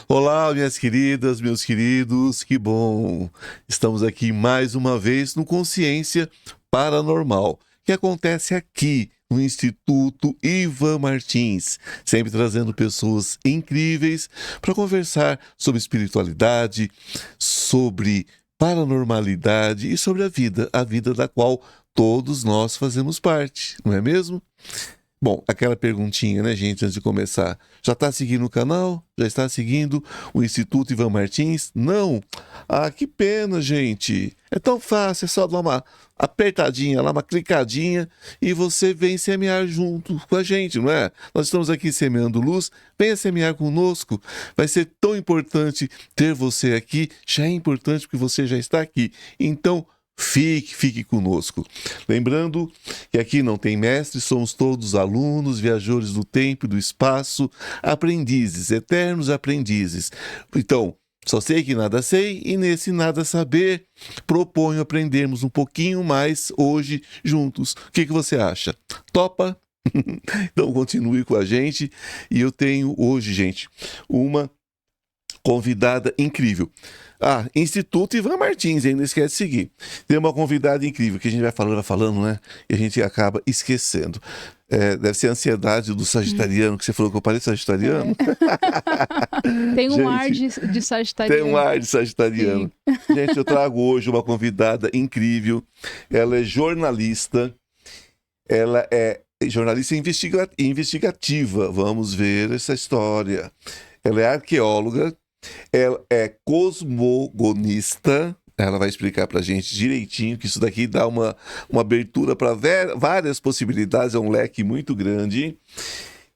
Olá, minhas queridas, meus queridos, que bom! Estamos aqui mais uma vez no Consciência Paranormal, que acontece aqui no Instituto Ivan Martins, sempre trazendo pessoas incríveis para conversar sobre espiritualidade, sobre paranormalidade e sobre a vida da qual todos nós fazemos parte, não é mesmo? Bom, aquela perguntinha, né, gente, antes de começar. Já está seguindo o canal? Já está seguindo o Instituto Ivan Martins? Não? Ah, que pena, gente. É tão fácil, é só dar uma apertadinha lá, uma clicadinha e você vem semear junto com a gente, não é? Nós estamos aqui semeando luz, venha semear conosco. Vai ser tão importante ter você aqui, já é importante porque você já está aqui. Então, fique conosco. Lembrando que aqui não tem mestre, somos todos alunos, viajores do tempo e do espaço, aprendizes, eternos aprendizes. Então, só sei que nada sei e nesse nada saber, proponho aprendermos um pouquinho mais hoje juntos. O que você acha? Topa? Então continue com a gente e eu tenho hoje, gente, uma convidada incrível. Instituto Ivan Martins, hein? Não esquece de seguir. Tem uma convidada incrível que a gente vai falando, né? E a gente acaba esquecendo. Deve ser a ansiedade do sagitariano, que você falou que eu pareço sagitariano. Tem um ar Gente, de sagitariano. Tem um ar de sagitariano. Sim. Gente, eu trago hoje uma convidada incrível. Ela é jornalista. Ela é jornalista investigativa. Vamos ver essa história. Ela é arqueóloga. Ela é cosmogonista. Ela vai explicar pra gente direitinho que isso daqui dá uma abertura para várias possibilidades, é um leque muito grande.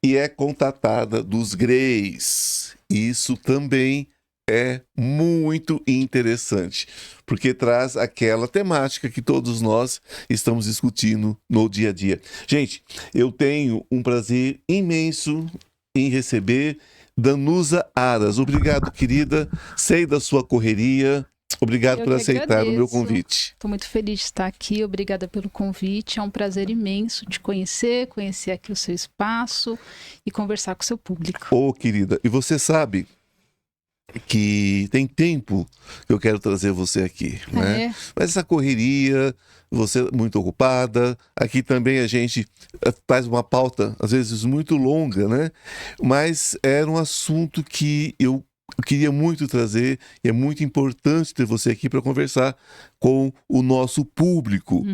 E é contatada dos Greys. Isso também é muito interessante, porque traz aquela temática que todos nós estamos discutindo no dia a dia. Gente, eu tenho um prazer imenso em receber Danusa Aras. Obrigado, querida. Sei da sua correria. Obrigado por aceitar o meu convite. Estou muito feliz de estar aqui. Obrigada pelo convite. É um prazer imenso te conhecer aqui o seu espaço e conversar com o seu público. Ô, querida, e você sabe que tem tempo que eu quero trazer você aqui, né? Mas essa correria, você é muito ocupada, aqui também a gente faz uma pauta, às vezes muito longa, né? Mas era um assunto que eu queria muito trazer e é muito importante ter você aqui para conversar com o nosso público.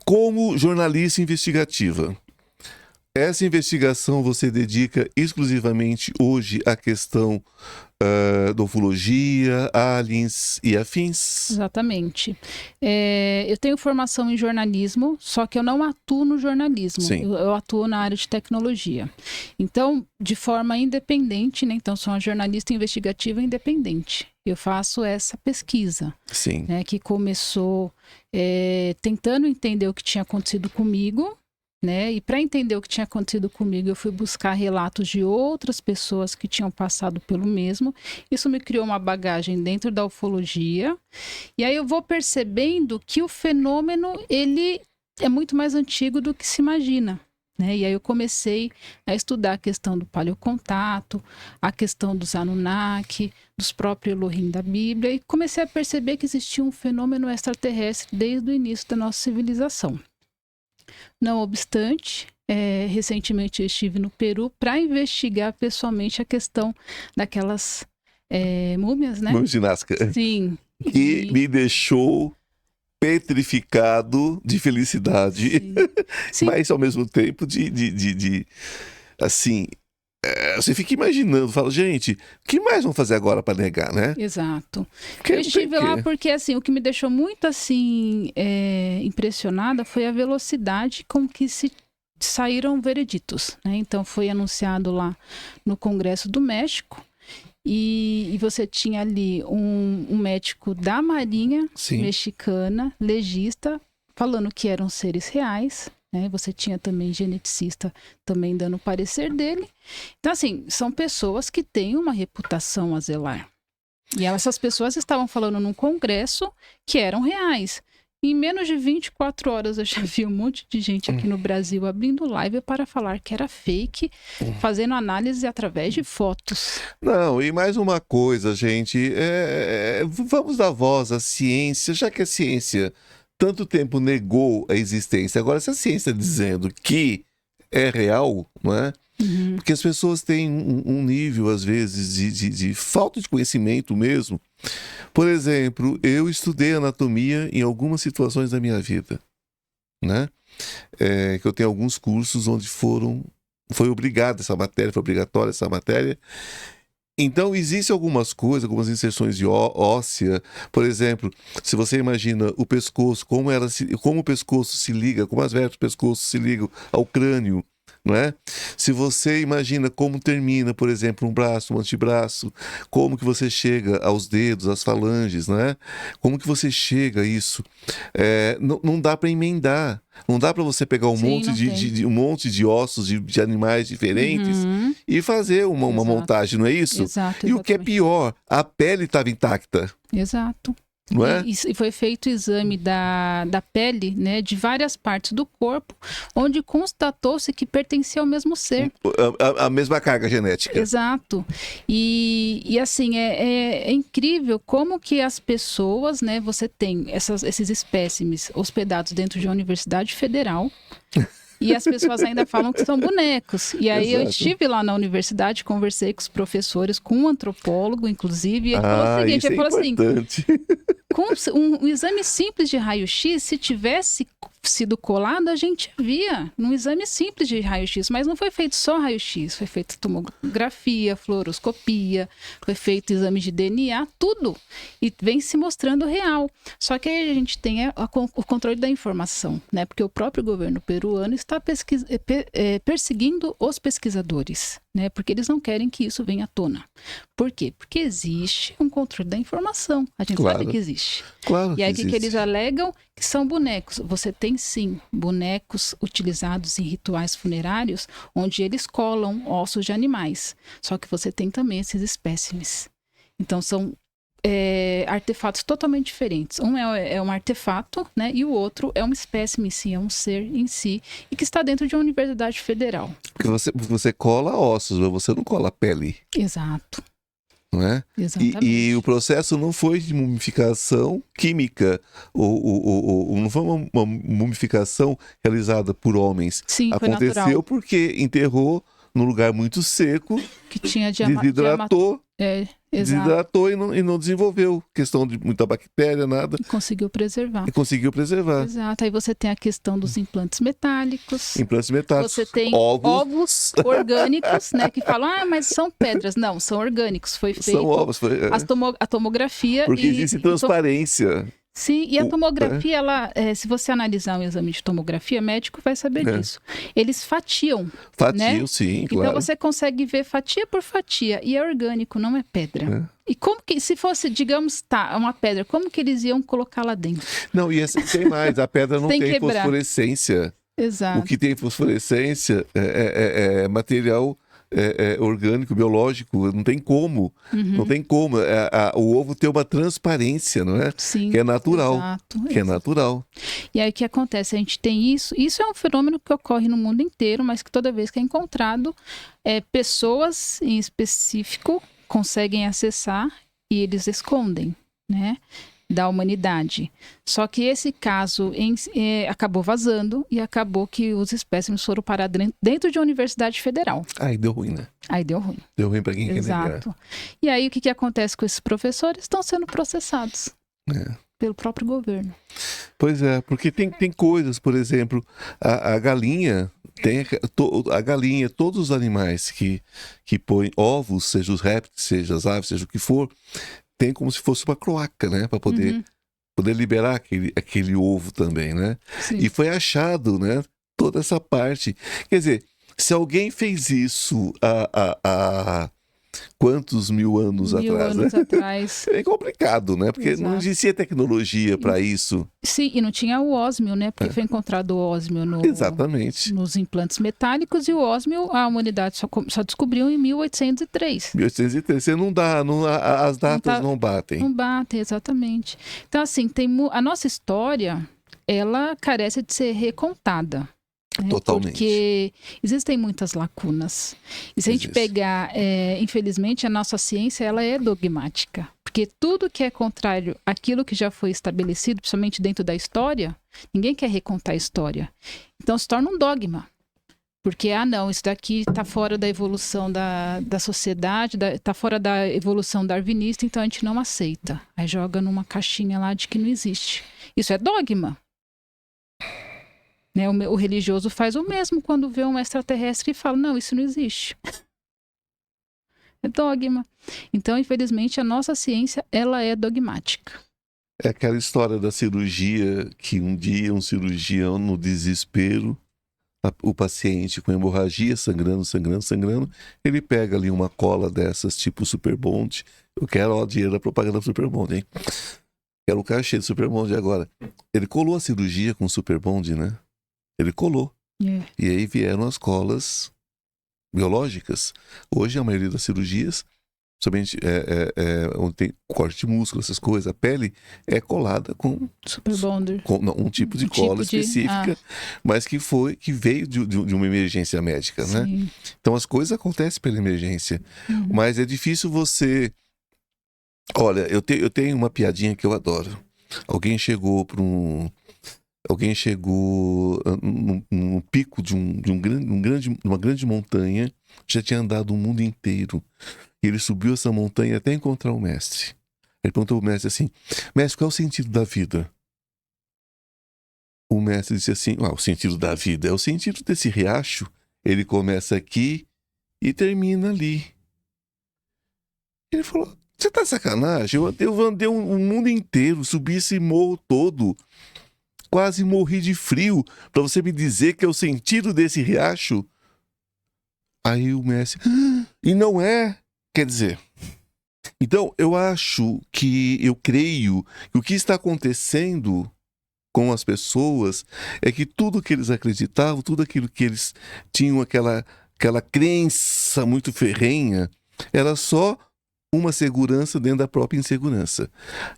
Como jornalista investigativa, essa investigação você dedica exclusivamente hoje à questão da ufologia, aliens e afins? Exatamente. Eu tenho formação em jornalismo, só que eu não atuo no jornalismo. Eu atuo na área de tecnologia. Então, de forma independente, né? Então, sou uma jornalista investigativa independente. Eu faço essa pesquisa, né, que começou tentando entender o que tinha acontecido comigo, né? E para entender o que tinha acontecido comigo, eu fui buscar relatos de outras pessoas que tinham passado pelo mesmo. Isso me criou uma bagagem dentro da ufologia. E aí eu vou percebendo que o fenômeno, ele é muito mais antigo do que se imagina, né? E aí eu comecei a estudar a questão do paleocontato, a questão dos Anunnaki, dos próprios Elohim da Bíblia, e comecei a perceber que existia um fenômeno extraterrestre desde o início da nossa civilização. Não obstante, recentemente eu estive no Peru para investigar pessoalmente a questão daquelas múmias, né? Múmias de Nazca. Sim. Que me deixou petrificado de felicidade, Sim. mas ao mesmo tempo assim, você fica imaginando, fala, gente, o que mais vão fazer agora para negar, né? Exato. Eu estive lá porque, assim, o que me deixou muito, assim, impressionada foi a velocidade com que se saíram vereditos, né? Então, foi anunciado lá no Congresso do México e você tinha ali um médico da Marinha mexicana, legista, falando que eram seres reais, né? Você tinha também geneticista também dando o parecer dele. Então, assim, são pessoas que têm uma reputação a zelar. E essas pessoas estavam falando num congresso que eram reais. Em menos de 24 horas eu já vi um monte de gente aqui no Brasil abrindo live para falar que era fake, fazendo análise através de fotos. Não, e mais uma coisa, gente, vamos dar voz à ciência, já que a ciência tanto tempo negou a existência. Agora, se a ciência está dizendo que é real, não é? Porque as pessoas têm um nível, às vezes, de falta de conhecimento mesmo. Por exemplo, eu estudei anatomia em algumas situações da minha vida, né? Que eu tenho alguns cursos onde foi obrigada essa matéria, foi obrigatória essa matéria. Então, existem algumas coisas, algumas inserções de óssea. Por exemplo, se você imagina o pescoço, como o pescoço se liga, como as vértebras do pescoço se ligam ao crânio, não é? Se você imagina como termina, por exemplo, um braço, um antebraço, como que você chega aos dedos, às falanges, não é? Como que você chega a isso? Não dá para emendar. Não dá para você pegar um monte de ossos de animais diferentes e fazer uma montagem, não é isso? Exato, e o que é pior, a pele estava intacta. Exato. Não é? E foi feito o exame da pele, né, de várias partes do corpo, onde constatou-se que pertencia ao mesmo ser. A mesma carga genética. Exato. E assim, é incrível como que as pessoas, né, você tem esses espécimes hospedados dentro de uma universidade federal. E as pessoas ainda falam que são bonecos. E aí eu estive lá na universidade, conversei com os professores, com um antropólogo, inclusive, e ele falou o seguinte, ele falou assim, com um exame simples de raio-x, se tivesse sido colado, a gente via num exame simples de raio-x, mas não foi feito só raio-x, foi feito tomografia, fluoroscopia, foi feito exame de DNA, tudo. E vem se mostrando real. Só que aí a gente tem o controle da informação, né? Porque o próprio governo peruano está perseguindo os pesquisadores, né? Porque eles não querem que isso venha à tona. Por quê? Porque existe um controle da informação. A gente sabe que existe. Claro. E aí o que eles alegam? Que são bonecos. Você tem sim bonecos utilizados em rituais funerários, onde eles colam ossos de animais. Só que você tem também esses espécimes. Então são artefatos totalmente diferentes. Um é um artefato, né? E o outro é uma espécime em si, é um ser em si, e que está dentro de uma universidade federal. Porque você cola ossos, mas você não cola pele. Exato. Não é? Exatamente. E o processo não foi de mumificação química, não foi uma mumificação realizada por homens. Sim, aconteceu foi natural. Porque enterrou num lugar muito seco, que tinha desidratou e não desenvolveu questão de muita bactéria, nada. E conseguiu preservar. Exato. Aí você tem a questão dos implantes metálicos. Você tem ovos orgânicos, né? Que falam, mas são pedras. Não, são orgânicos. Foi feito são ovos, a tomografia. Porque existe transparência. Sim, e a tomografia, se você analisar um exame de tomografia, médico vai saber disso. Eles fatiam. Fatiam, né? sim, claro. Então você consegue ver fatia por fatia. E é orgânico, não é pedra. E como que, se fosse, digamos, uma pedra, como que eles iam colocar lá dentro? Não, e tem mais, a pedra não tem fosforescência. Exato. O que tem fosforescência é material orgânico, biológico, não tem como. Não tem como. O ovo tem uma transparência, não é? Sim. Que é natural. Exato. É natural. E aí o que acontece? A gente tem isso. Isso é um fenômeno que ocorre no mundo inteiro, mas que toda vez que é encontrado, pessoas em específico conseguem acessar e eles escondem, né? Da humanidade. Só que esse caso acabou vazando e acabou que os espécimes foram parar dentro de uma universidade federal. Aí deu ruim, né? Aí deu ruim. Deu ruim para quem quer negar. Exato. E aí o que acontece com esses professores? Estão sendo processados pelo próprio governo. Pois é, porque tem coisas, por exemplo, a galinha, todos os animais que põem ovos, seja os répteis, seja as aves, seja o que for, tem como se fosse uma cloaca, né? Para poder liberar aquele ovo também, né? Sim. E foi achado, né? Toda essa parte. Quer dizer, se alguém fez isso há quantos mil anos atrás, né? Atrás. É complicado, né? Porque não existia tecnologia para isso. Sim, e não tinha o ósmio, né? Porque foi encontrado o ósmio Exatamente. Nos implantes metálicos, e o ósmio a humanidade só descobriu em 1803. 1803, você as datas não batem. Não batem, exatamente. Então, assim, a nossa história, ela carece de ser recontada. Totalmente. Porque existem muitas lacunas. E se a gente pegar, infelizmente, a nossa ciência, ela é dogmática. Porque tudo que é contrário àquilo que já foi estabelecido, principalmente dentro da história, ninguém quer recontar a história. Então se torna um dogma. Porque, não, isso daqui está fora da evolução da sociedade, está fora da evolução darwinista, então a gente não aceita. Aí joga numa caixinha lá de que não existe. Isso é dogma. Né? O religioso faz o mesmo quando vê um extraterrestre e fala, não, isso não existe. É dogma. Então, infelizmente, a nossa ciência, ela é dogmática. É aquela história da cirurgia, que um dia um cirurgião, no desespero, o paciente com hemorragia, sangrando, ele pega ali uma cola dessas, tipo Super Bond. Eu quero o dinheiro da propaganda do Super Bond, hein? Quero o cachê do Super Bond agora. Ele colou a cirurgia com o Super Bond, né? Ele colou. E aí vieram as colas biológicas. Hoje, a maioria das cirurgias, somente onde tem corte de músculo, essas coisas, a pele é colada com Super Bonder. Um tipo de cola específica, mas que veio de uma emergência médica, né? Então as coisas acontecem pela emergência. Mas é difícil você... Olha, eu tenho uma piadinha que eu adoro. Alguém chegou no pico de uma grande montanha, já tinha andado o mundo inteiro. E ele subiu essa montanha até encontrar o mestre. Ele perguntou ao mestre assim, mestre, qual é o sentido da vida? O mestre disse assim, o sentido da vida é o sentido desse riacho. Ele começa aqui e termina ali. Ele falou, você tá de sacanagem? Eu andei o mundo inteiro, subi esse morro todo. Quase morri de frio para você me dizer que é o sentido desse riacho? Aí o mestre, e não é? Quer dizer, então eu creio que o que está acontecendo com as pessoas é que tudo que eles acreditavam, tudo aquilo que eles tinham, aquela crença muito ferrenha, era só uma segurança dentro da própria insegurança.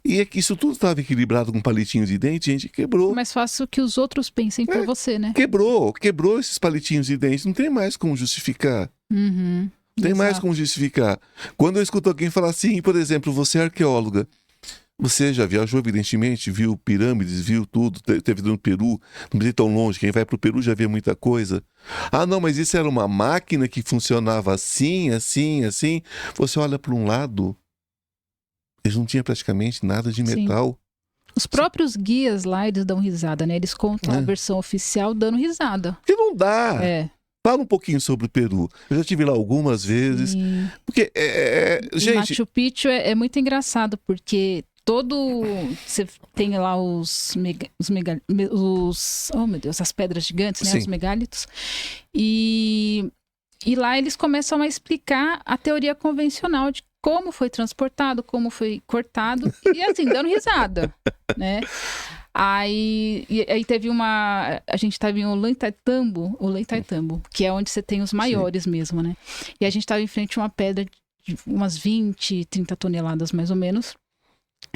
E é que isso tudo estava equilibrado com um palitinho de dente, a gente quebrou. É mais fácil que os outros pensem por você, né? Quebrou esses palitinhos de dente, não tem mais como justificar. Não tem mais como justificar. Quando eu escuto alguém falar assim, por exemplo, você é arqueóloga, você já viajou, evidentemente, viu pirâmides, viu tudo, teve no Peru, não precisa ir tão longe, quem vai para o Peru já vê muita coisa. Não, mas isso era uma máquina que funcionava assim. Você olha para um lado, eles não tinham praticamente nada de metal. Os próprios guias lá, eles dão risada, né? Eles contam a versão oficial dando risada. Porque não dá. Fala um pouquinho sobre o Peru. Eu já estive lá algumas vezes. Porque, gente... Machu Picchu é muito engraçado, porque... Você tem lá oh meu Deus, as pedras gigantes, né? Os megálitos. E lá eles começam a explicar a teoria convencional de como foi transportado, como foi cortado, e assim, dando risada, né? Aí teve a gente estava em Ollantaytambo, que é onde você tem os maiores mesmo, né? E a gente estava em frente a uma pedra de umas 20, 30 toneladas mais ou menos.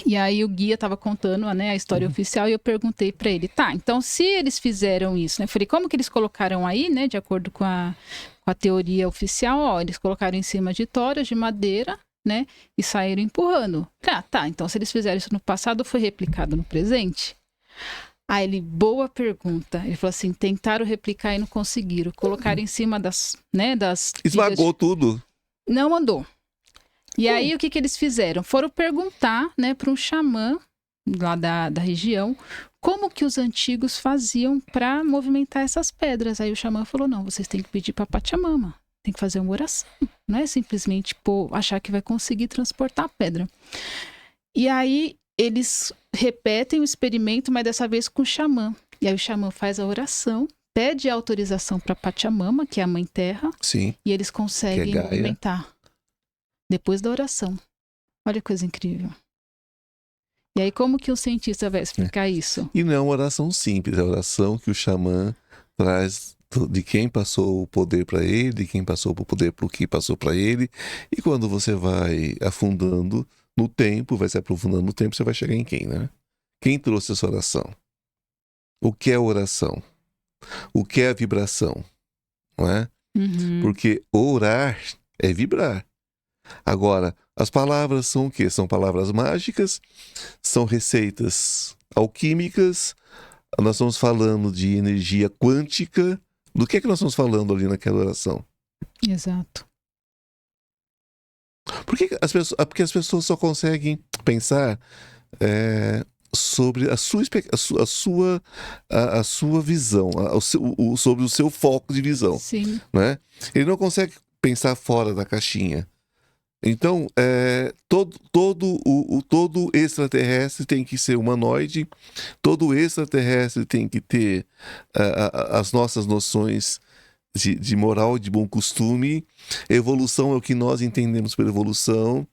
E aí o guia estava contando, né, a história oficial, e eu perguntei para ele, então se eles fizeram isso, né, eu falei, como que eles colocaram aí, né, de acordo com a teoria oficial, eles colocaram em cima de toras de madeira, né, e saíram empurrando. Então se eles fizeram isso no passado, foi replicado no presente? Aí ele, boa pergunta, ele falou assim, tentaram replicar e não conseguiram, colocaram em cima das Esmagou tudo. Não andou. E aí, o que eles fizeram? Foram perguntar, né, para um xamã lá da região, como que os antigos faziam para movimentar essas pedras. Aí o xamã falou, não, vocês têm que pedir para Pachamama, tem que fazer uma oração. Não é simplesmente achar que vai conseguir transportar a pedra. E aí, eles repetem o experimento, mas dessa vez com o xamã. E aí o xamã faz a oração, pede autorização para Pachamama, que é a Mãe Terra, Sim, e eles conseguem movimentar. depois da oração. Olha que coisa incrível. E aí, como que o cientista vai explicar isso? E não é uma oração simples, é a oração que o xamã traz de quem passou o poder para ele, de quem passou o poder para o que passou para ele. E quando você vai afundando no tempo, vai se aprofundando no tempo, você vai chegar em quem, né? Quem trouxe essa oração? O que é oração? O que é a vibração? Não é? Porque orar é vibrar. Agora, as palavras são o quê? São palavras mágicas, são receitas alquímicas, nós estamos falando de energia quântica. Do que é que nós estamos falando ali naquela oração? Exato. Porque as pessoas só conseguem pensar sobre a sua visão, sobre o seu foco de visão. Sim. Né? Ele não consegue pensar fora da caixinha. Então, todo extraterrestre tem que ser humanoide, todo extraterrestre tem que ter as nossas noções de moral, de bom costume. Evolução é o que nós entendemos por evolução.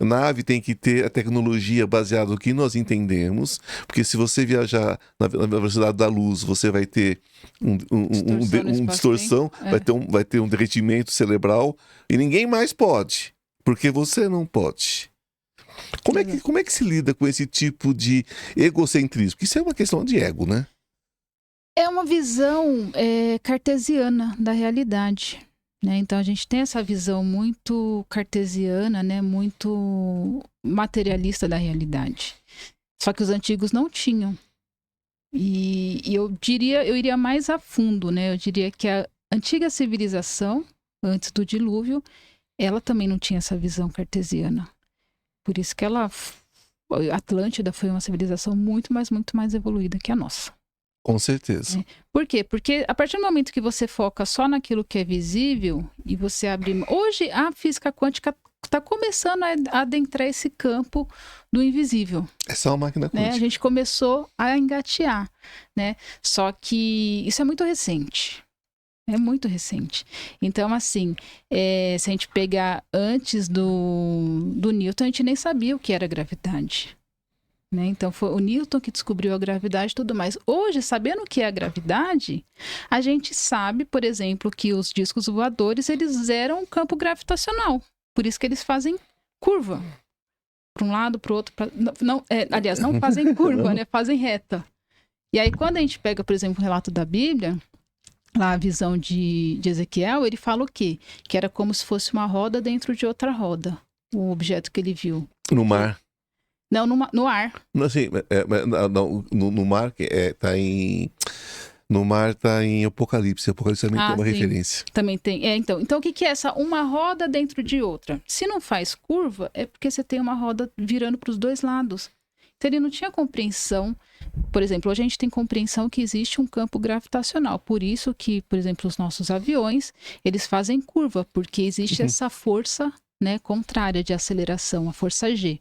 Nave tem que ter a tecnologia baseada no que nós entendemos, porque se você viajar na velocidade da luz, você vai ter uma distorção, vai ter um derretimento cerebral, e ninguém mais pode, porque você não pode. Como é que se lida com esse tipo de egocentrismo? Porque isso é uma questão de ego, né? É uma visão cartesiana da realidade. Né? Então a gente tem essa visão muito cartesiana, né? Muito materialista da realidade. Só que os antigos não tinham. E eu iria mais a fundo, né? Eu diria que a antiga civilização, antes do dilúvio, ela também não tinha essa visão cartesiana. Por isso que a Atlântida foi uma civilização muito mais evoluída que a nossa. Com certeza. Por quê? Porque a partir do momento que você foca só naquilo que é visível e você abre... Hoje a física quântica está começando a adentrar esse campo do invisível. É só uma máquina quântica. Né? A gente começou a engatear, né? Só que isso é muito recente. É muito recente. Então, assim, se a gente pegar antes do Newton, a gente nem sabia o que era gravidade. Né? Então, foi o Newton que descobriu a gravidade e tudo mais. Hoje, sabendo o que é a gravidade, a gente sabe, por exemplo, que os discos voadores, eles zeram um campo gravitacional. Por isso que eles fazem curva. Para um lado, para o outro. Aliás, não fazem curva, né? Fazem reta. E aí, quando a gente pega, por exemplo, o relato da Bíblia, lá a visão de Ezequiel, ele fala o quê? Que era como se fosse uma roda dentro de outra roda. O objeto que ele viu. No mar. Não, no ar. Assim, no mar tá em... No mar tá em Apocalipse. Apocalipse também tem uma referência. Também tem. Então o que é essa? Uma roda dentro de outra. Se não faz curva, é porque você tem uma roda virando para os dois lados. Então ele não tinha compreensão. Por exemplo, hoje a gente tem compreensão que existe um campo gravitacional. Por isso que, por exemplo, os nossos aviões, eles fazem curva, porque existe essa força, né, contrária de aceleração, a força G.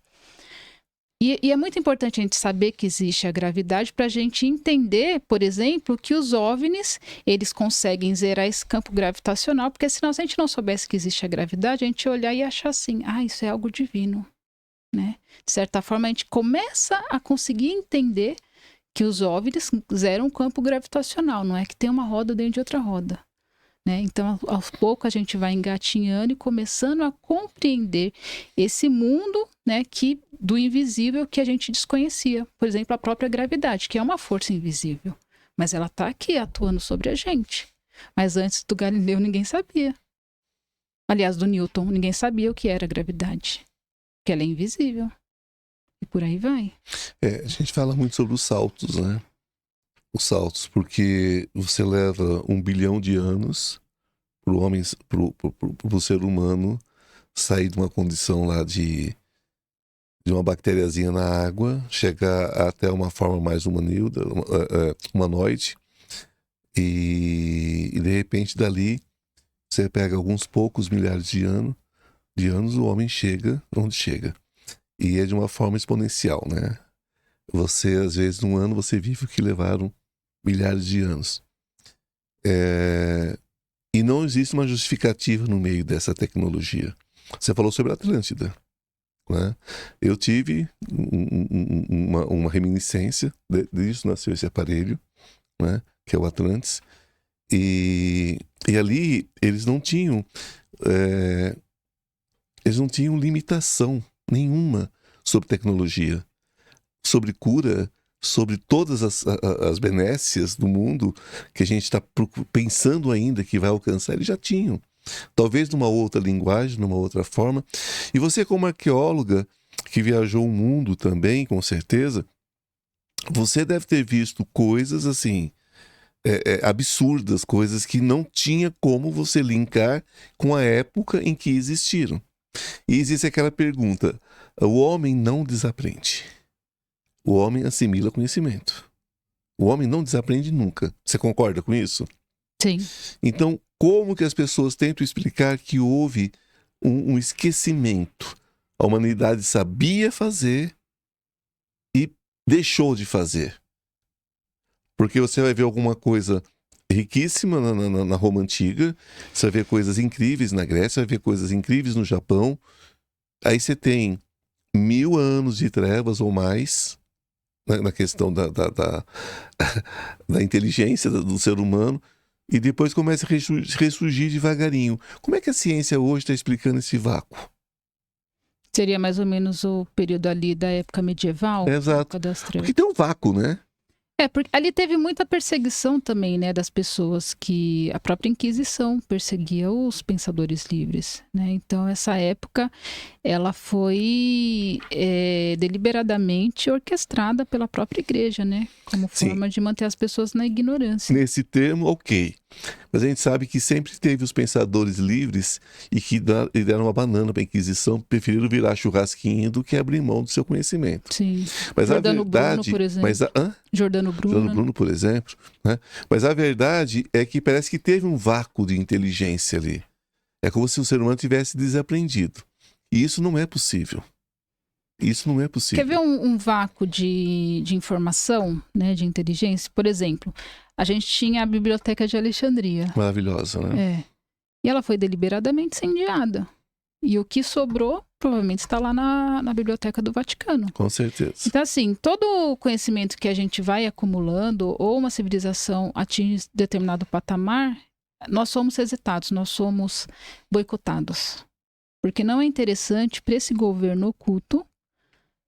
E é muito importante a gente saber que existe a gravidade para a gente entender, por exemplo, que os OVNIs, eles conseguem zerar esse campo gravitacional, porque senão, se a gente não soubesse que existe a gravidade, a gente ia olhar e achar assim, isso é algo divino, né? De certa forma, a gente começa a conseguir entender que os OVNIs zeram o campo gravitacional, não é que tem uma roda dentro de outra roda. Né? Então, aos poucos a gente vai engatinhando e começando a compreender esse mundo, né, do invisível que a gente desconhecia. Por exemplo, a própria gravidade, que é uma força invisível. Mas ela está aqui atuando sobre a gente. Mas antes do Galileu ninguém sabia. Aliás, do Newton, ninguém sabia o que era a gravidade. Que ela é invisível. E por aí vai. A gente fala muito sobre os saltos, né? Os saltos, porque você leva 1 bilhão de anos para o homem, para o ser humano sair de uma condição lá de uma bactériazinha na água, chegar até uma forma mais humanoide, e de repente dali você pega alguns poucos milhares de anos, o homem chega onde chega. E é de uma forma exponencial, né? Você, às vezes, num ano, você vive o que levaram milhares de anos. E não existe uma justificativa no meio dessa tecnologia. Você falou sobre a Atlântida, né? Eu tive uma reminiscência disso, nasceu esse aparelho, né? Que é o Atlantis. E ali eles não tinham limitação nenhuma sobre tecnologia, sobre cura, sobre todas as benécias do mundo que a gente está pensando ainda que vai alcançar. Eles já tinham, talvez numa outra linguagem, numa outra forma. E você, como arqueóloga que viajou o mundo também, com certeza, você deve ter visto coisas assim absurdas, coisas que não tinha como você linkar com a época em que existiram. E existe aquela pergunta: o homem não desaprende. O homem assimila conhecimento. O homem não desaprende nunca. Você concorda com isso? Sim. Então, como que as pessoas tentam explicar que houve um esquecimento? A humanidade sabia fazer e deixou de fazer. Porque você vai ver alguma coisa riquíssima na Roma Antiga, você vai ver coisas incríveis na Grécia, vai ver coisas incríveis no Japão. Aí você tem 1000 anos de trevas ou mais na questão da inteligência do ser humano, e depois começa a ressurgir devagarinho. Como é que a ciência hoje está explicando esse vácuo? Seria mais ou menos o período ali da época medieval? Exato. Época das trevas. Porque tem um vácuo, né? Porque ali teve muita perseguição também, né, das pessoas, que a própria Inquisição perseguia os pensadores livres, né? Então essa época ela foi deliberadamente orquestrada pela própria igreja, né? Como forma de manter as pessoas na ignorância. Nesse termo, ok. Mas a gente sabe que sempre teve os pensadores livres e que deram uma banana para a Inquisição, preferiram virar churrasquinho do que abrir mão do seu conhecimento. Sim. Mas Jordano a verdade, Bruno, por exemplo. Jordano Bruno, por exemplo. Né? Mas a verdade é que parece que teve um vácuo de inteligência ali. É como se o ser humano tivesse desaprendido. E isso não é possível. Isso não é possível. Quer ver um vácuo de informação, né, de inteligência? Por exemplo, a gente tinha a Biblioteca de Alexandria. Maravilhosa, né? E ela foi deliberadamente incendiada. E o que sobrou provavelmente está lá na Biblioteca do Vaticano. Com certeza. Então, assim, todo o conhecimento que a gente vai acumulando, ou uma civilização atinge determinado patamar, nós somos resetados, nós somos boicotados. Porque não é interessante para esse governo oculto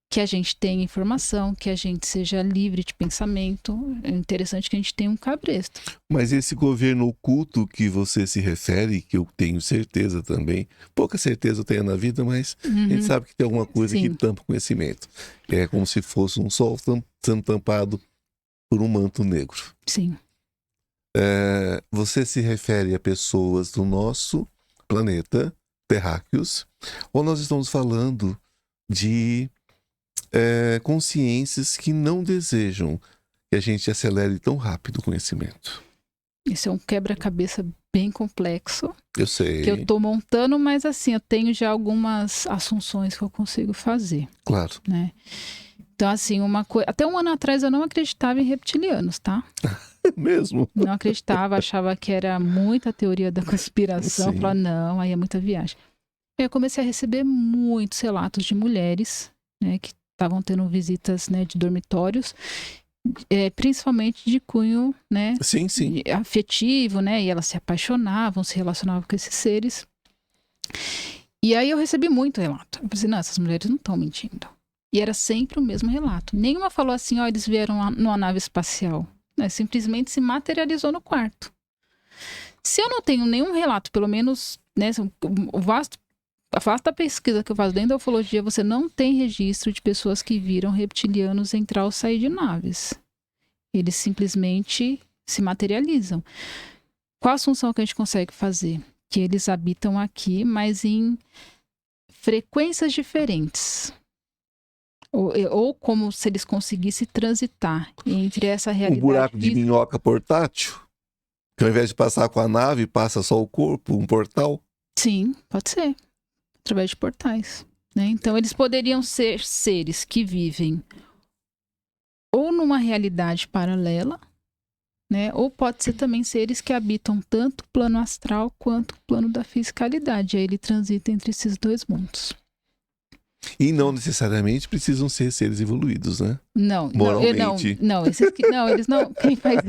que a gente tenha informação, que a gente seja livre de pensamento. É interessante que a gente tenha um cabresto. Mas esse governo oculto que você se refere, que eu tenho certeza também, pouca certeza eu tenho na vida, mas a gente sabe que tem alguma coisa que tampa o conhecimento. É como se fosse um sol sendo tampado por um manto negro. Sim. Você se refere a pessoas do nosso planeta, terráqueos, ou nós estamos falando de consciências que não desejam que a gente acelere tão rápido o conhecimento? Isso é um quebra-cabeça bem complexo. Eu sei. Que eu estou montando, mas assim, eu tenho já algumas assunções que eu consigo fazer. Claro. Né? Então, assim, até um ano atrás eu não acreditava em reptilianos, tá? Mesmo? Não acreditava, achava que era muita teoria da conspiração. Falava, não, aí é muita viagem. Aí eu comecei a receber muitos relatos de mulheres, né, que estavam tendo visitas, né, de dormitórios, principalmente de cunho, né, sim. afetivo, né, e elas se apaixonavam, se relacionavam com esses seres. E aí eu recebi muito relato. Eu pensei, não, essas mulheres não estão mentindo. E era sempre o mesmo relato. Nenhuma falou assim, eles vieram numa nave espacial. Simplesmente se materializou no quarto. Se eu não tenho nenhum relato, pelo menos, né, a vasta pesquisa que eu faço dentro da ufologia, você não tem registro de pessoas que viram reptilianos entrar ou sair de naves. Eles simplesmente se materializam. Qual a assunção que a gente consegue fazer? Que eles habitam aqui, mas em frequências diferentes. Ou como se eles conseguissem transitar entre essa realidade. Um buraco de minhoca portátil? Que ao invés de passar com a nave, passa só o corpo, um portal? Sim, pode ser. Através de portais. Né? Então, eles poderiam ser seres que vivem ou numa realidade paralela, né? Ou pode ser também seres que habitam tanto o plano astral quanto o plano da fisicalidade. Aí ele transita entre esses dois mundos. E não necessariamente precisam ser seres evoluídos, né? Não, moralmente. Não, eles não. Quem faz.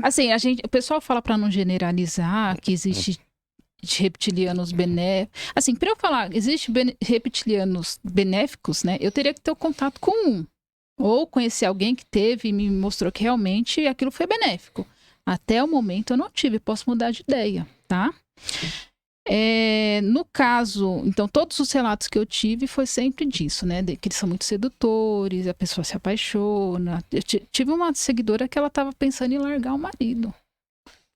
Assim, o pessoal fala para não generalizar que existe reptilianos benéficos. Assim, para eu falar, existe reptilianos benéficos, né? Eu teria que ter o contato com um. Ou conhecer alguém que teve e me mostrou que realmente aquilo foi benéfico. Até o momento eu não tive, posso mudar de ideia, tá? No caso, então todos os relatos que eu tive foi sempre disso, né? Que eles são muito sedutores, a pessoa se apaixona. Eu tive uma seguidora que ela estava pensando em largar o marido.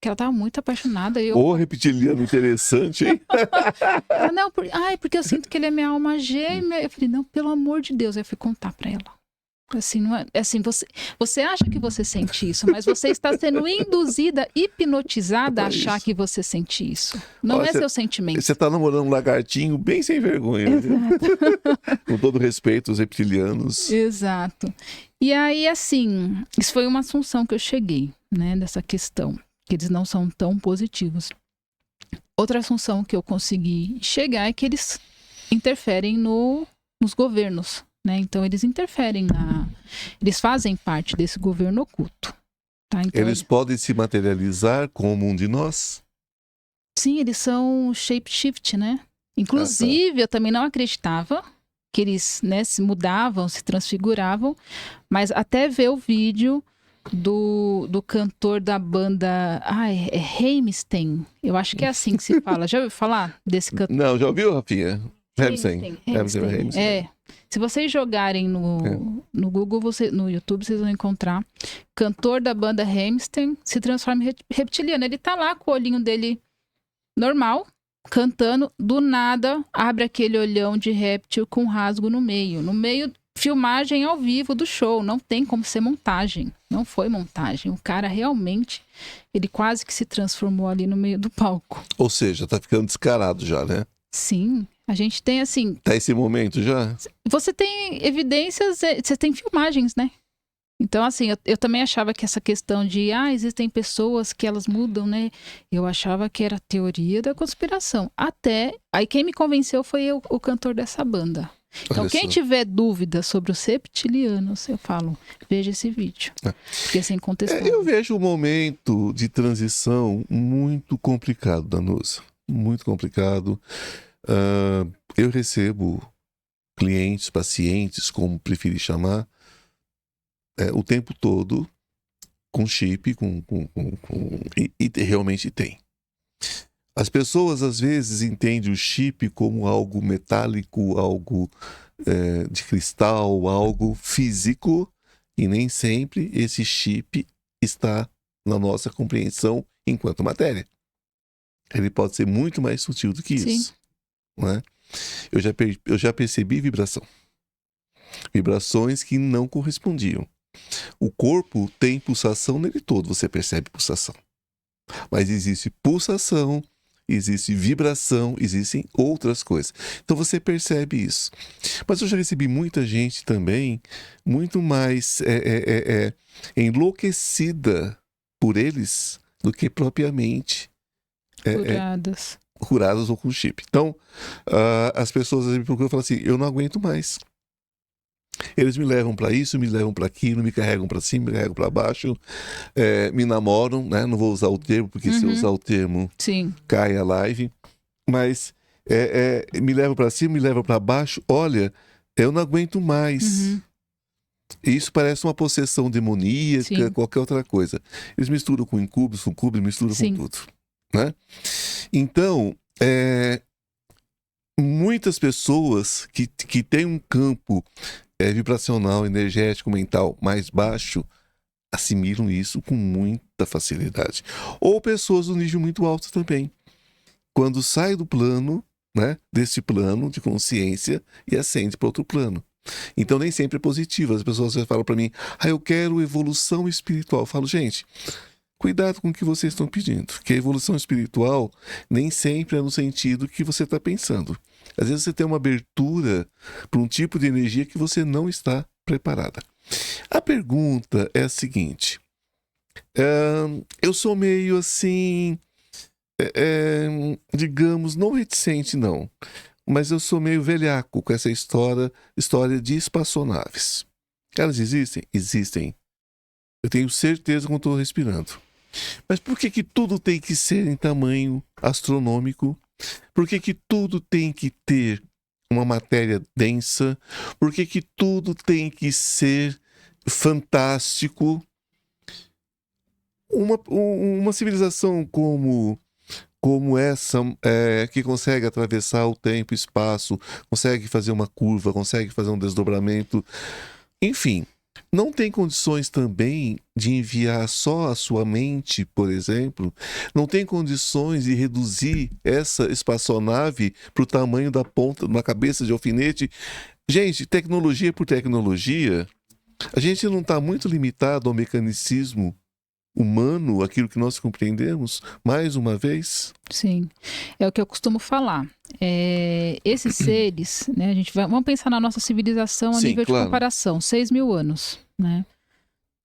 Que ela estava muito apaixonada. Ô, reptiliano interessante, hein? Não, porque eu sinto que ele é minha alma gêmea. Eu falei, não, pelo amor de Deus. Aí eu fui contar para ela. Assim, não é, assim, você acha que você sente isso, mas você está sendo induzida, hipnotizada a achar que você sente isso. Não é seu sentimento. Você está namorando um lagartinho bem sem vergonha. Com todo respeito aos reptilianos. Exato. E aí, assim, isso foi uma assunção que eu cheguei, né, dessa questão, que eles não são tão positivos. Outra assunção que eu consegui chegar é que eles interferem nos governos. Né? Então, eles interferem eles fazem parte desse governo oculto. Tá? Então, eles podem se materializar como um de nós? Sim, eles são shapeshift, né? Inclusive, eu também não acreditava que eles, né, se mudavam, se transfiguravam, mas até ver o vídeo do cantor da banda... é Rammstein. Eu acho que é assim que se fala. Já ouviu falar desse cantor? Não, já ouviu, Rafinha? Rammstein. Se vocês jogarem no Google, no YouTube, vocês vão encontrar cantor da banda Rammstein se transforma em reptiliano. Ele tá lá com o olhinho dele normal, cantando, do nada abre aquele olhão de réptil com rasgo no meio. No meio, filmagem ao vivo do show. Não tem como ser montagem. Não foi montagem. O cara realmente, ele quase que se transformou ali no meio do palco. Ou seja, tá ficando descarado já, né? Sim. A gente tem assim... Tá esse momento já? Você tem evidências, você tem filmagens, né? Então, assim, eu também achava que essa questão de, existem pessoas que elas mudam, né? Eu achava que era teoria da conspiração. Aí quem me convenceu foi o cantor dessa banda. Então, quem tiver dúvida sobre os reptilianos, eu falo, veja esse vídeo. Porque sem contestar. Eu vejo um momento de transição muito complicado, Danusa. Muito complicado. Eu recebo clientes, pacientes, como preferir chamar, o tempo todo com chip, e realmente tem. As pessoas às vezes entendem o chip como algo metálico, algo de cristal, algo físico, e nem sempre esse chip está na nossa compreensão enquanto matéria. Ele pode ser muito mais sutil do que isso. Né? Eu já percebi vibrações que não correspondiam. O corpo tem pulsação nele todo, você percebe pulsação, mas existe pulsação, existe vibração, existem outras coisas, então você percebe isso. Mas eu já recebi muita gente também muito mais enlouquecida por eles do que propriamente curadas ou com chip. Então, as pessoas me procuram e falam assim, eu não aguento mais. Eles me levam para isso, me levam para aquilo, me carregam para cima, me carregam para baixo, me namoram, né? Não vou usar o termo, porque se eu usar o termo, cai a live. Mas me levam para cima, me levam para baixo. Olha, eu não aguento mais. Isso parece uma possessão demoníaca, qualquer outra coisa. Eles misturam com incubos, misturam com tudo. Né? Então, muitas pessoas que têm um campo vibracional, energético, mental mais baixo, assimilam isso com muita facilidade. Ou pessoas do nível muito alto também. Quando sai do plano, né, desse plano de consciência e ascende para outro plano. Então nem sempre é positivo. As pessoas falam para mim, eu quero evolução espiritual. Eu falo, gente, cuidado com o que vocês estão pedindo, porque a evolução espiritual nem sempre é no sentido que você está pensando. Às vezes você tem uma abertura para um tipo de energia que você não está preparada. A pergunta é a seguinte, Eu sou meio assim, digamos, não reticente, não. Mas eu sou meio velhaco com essa história de espaçonaves. Elas existem? Existem. Eu tenho certeza quando estou respirando. Mas por que tudo tem que ser em tamanho astronômico? Por que tudo tem que ter uma matéria densa? Por que tudo tem que ser fantástico? Uma civilização como essa, que consegue atravessar o tempo e espaço, consegue fazer uma curva, consegue fazer um desdobramento, enfim, não tem condições também de enviar só a sua mente, por exemplo, não tem condições de reduzir essa espaçonave para o tamanho da ponta, uma cabeça de alfinete. Gente, tecnologia por tecnologia, a gente não está muito limitado ao mecanicismo humano, aquilo que nós compreendemos, mais uma vez? Sim, é o que eu costumo falar. Esses seres, né, vamos pensar na nossa civilização a nível de comparação, 6.000 anos, né?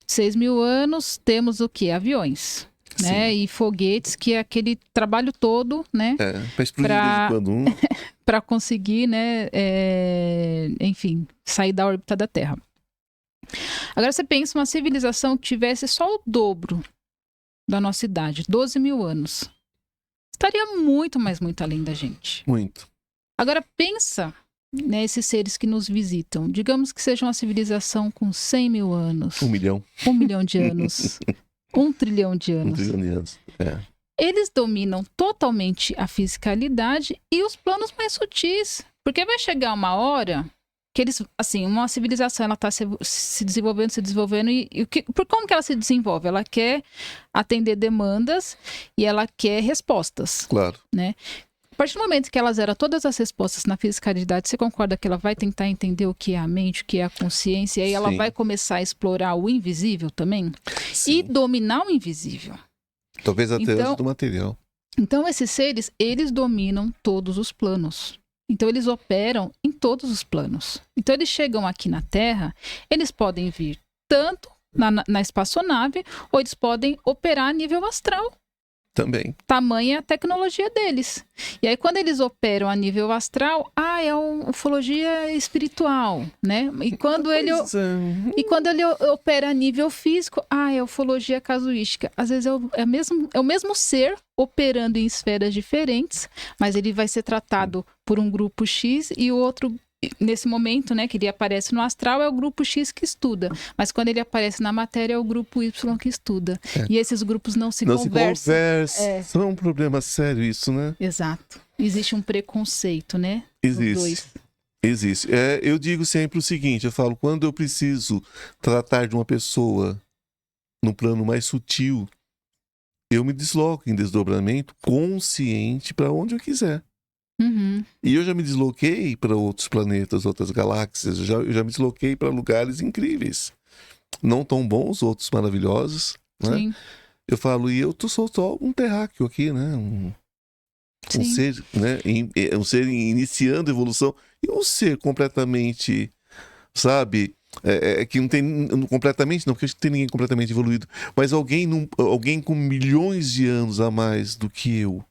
6.000 anos, temos o quê? Aviões, né? E foguetes, que é aquele trabalho todo, né? Para explodir de vez em quando. Para conseguir, né, enfim, sair da órbita da Terra. Agora você pensa uma civilização que tivesse só o dobro da nossa idade, 12.000 anos. Estaria muito, mas muito além da gente. Muito. Agora pensa, né, esses seres que nos visitam. Digamos que seja uma civilização com 100.000 anos. 1 milhão. 1 milhão de anos. 1 trilhão de anos. 1 trilhão de anos, Eles dominam totalmente a fisicalidade e os planos mais sutis. Porque vai chegar uma hora que eles, assim, uma civilização, ela está se desenvolvendo, por como que ela se desenvolve? Ela quer atender demandas e ela quer respostas. Claro. Né? A partir do momento que ela zera todas as respostas na fisicalidade, você concorda que ela vai tentar entender o que é a mente, o que é a consciência, e aí ela vai começar a explorar o invisível também? Sim. E dominar o invisível. Talvez até antes do material. Então, esses seres, eles dominam todos os planos. Então, eles operam em todos os planos. Então, eles chegam aqui na Terra, eles podem vir tanto na espaçonave, ou eles podem operar a nível astral. Também. Tamanha a tecnologia deles. E aí, quando eles operam a nível astral, é uma ufologia espiritual, né? E quando ele opera a nível físico, é ufologia casuística. Às vezes é o mesmo ser operando em esferas diferentes, mas ele vai ser tratado por um grupo X e o outro, nesse momento, né, que ele aparece no astral, é o grupo X que estuda. Mas quando ele aparece na matéria, é o grupo Y que estuda. E esses grupos não se conversam. Isso é um problema sério, isso, né? Exato. Existe um preconceito, né? Existe. Eu digo sempre o seguinte, eu falo, quando eu preciso tratar de uma pessoa no plano mais sutil, eu me desloco em desdobramento consciente para onde eu quiser. Uhum. E eu já me desloquei para outros planetas, outras galáxias, eu já me desloquei para lugares incríveis. Não tão bons, outros maravilhosos, né? Sim. Eu falo, e eu sou só um terráqueo aqui, né? Um ser, né? Um ser iniciando a evolução. E um ser completamente, sabe? Que não tem completamente, não, porque não tem ninguém completamente evoluído. Mas alguém com milhões de anos a mais do que eu,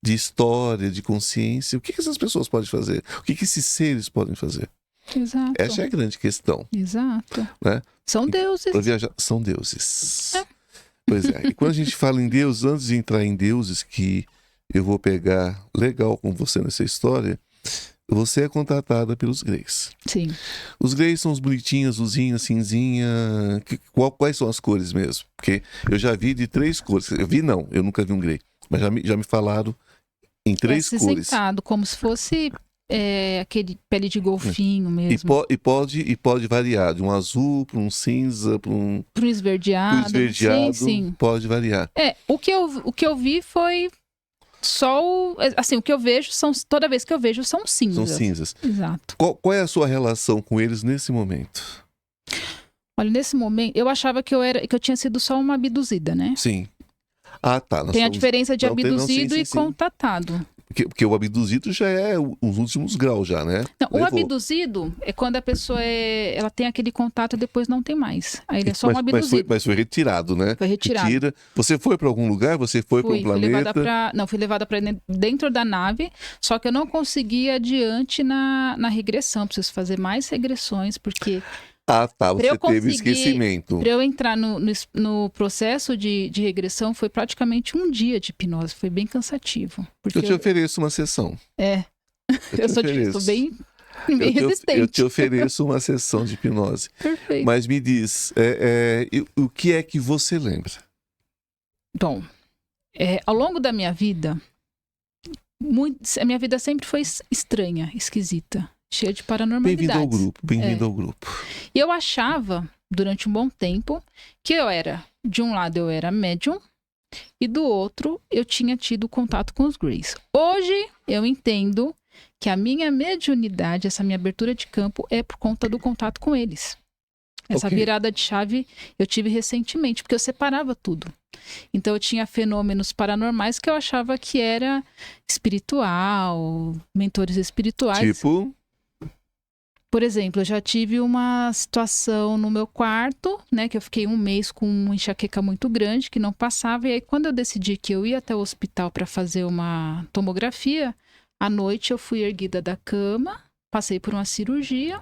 de história, de consciência. O que essas pessoas podem fazer? O que esses seres podem fazer? Exato. Essa é a grande questão. Exato. Né? São deuses. Para viajar, são deuses. Pois é. E quando a gente fala em Deus, antes de entrar em deuses, que eu vou pegar legal com você nessa história, você é contratada pelos greys. Sim. Os greys são os bonitinhos, azulzinha, cinzinha. Quais são as cores mesmo? Porque eu já vi de 3 cores. Eu nunca vi um grey. Mas já me falaram em 3 cores. Acinzentado, como se fosse aquele pele de golfinho mesmo. E pode variar, de um azul para um cinza, para um esverdeado. Sim. Pode variar. O que eu vi foi só assim, o que eu vejo toda vez que eu vejo são cinzas. São cinzas. Exato. Qual é a sua relação com eles nesse momento? Olha, nesse momento, eu achava que eu tinha sido só uma abduzida, né? Sim. Tá. Tem a diferença de abduzido e contatado. Porque o abduzido já é os últimos graus já, né? Não, o abduzido é quando a pessoa ela tem aquele contato e depois não tem mais. Aí ele é só um abduzido. Mas foi retirado, né? Foi retirado. Você foi para algum lugar? Você foi para um planeta? Fui levada para dentro da nave, só que eu não consegui ir adiante na regressão. Preciso fazer mais regressões, porque... Ah, tá. Você teve esquecimento. Para eu entrar no processo de regressão, foi praticamente um dia de hipnose. Foi bem cansativo. Eu te ofereço uma sessão. Eu sou bem resistente. Eu te ofereço uma sessão de hipnose. Perfeito. Mas me diz, o que é que você lembra? Bom, ao longo da minha vida, a minha vida sempre foi estranha, esquisita. Cheia de paranormalidades. Bem-vindo ao grupo. E eu achava, durante um bom tempo, que de um lado eu era médium, e do outro eu tinha tido contato com os Greys. Hoje eu entendo que a minha mediunidade, essa minha abertura de campo, é por conta do contato com eles. Essa virada de chave eu tive recentemente, porque eu separava tudo. Então eu tinha fenômenos paranormais que eu achava que era espiritual, mentores espirituais. Tipo... Por exemplo, eu já tive uma situação no meu quarto, né, que eu fiquei um mês com uma enxaqueca muito grande, que não passava, e aí quando eu decidi que eu ia até o hospital para fazer uma tomografia, à noite eu fui erguida da cama, passei por uma cirurgia,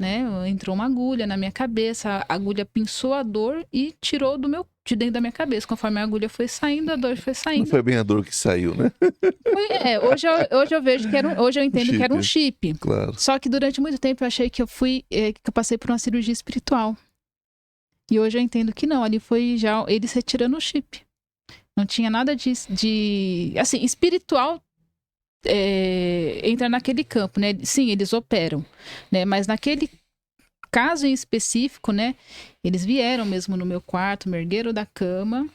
né, entrou uma agulha na minha cabeça, a agulha pinçou a dor e tirou de dentro da minha cabeça. Conforme a agulha foi saindo, a dor foi saindo. Não foi bem a dor que saiu, né? Hoje eu vejo que hoje eu entendo que era um chip. Claro. Só que durante muito tempo eu achei que que eu passei por uma cirurgia espiritual. E hoje eu entendo que não, ali foi já eles retirando o chip. Não tinha nada de assim, espiritual entra naquele campo, né? Sim, eles operam, né? Mas naquele caso em específico, né? Eles vieram mesmo no meu quarto, me ergueram da cama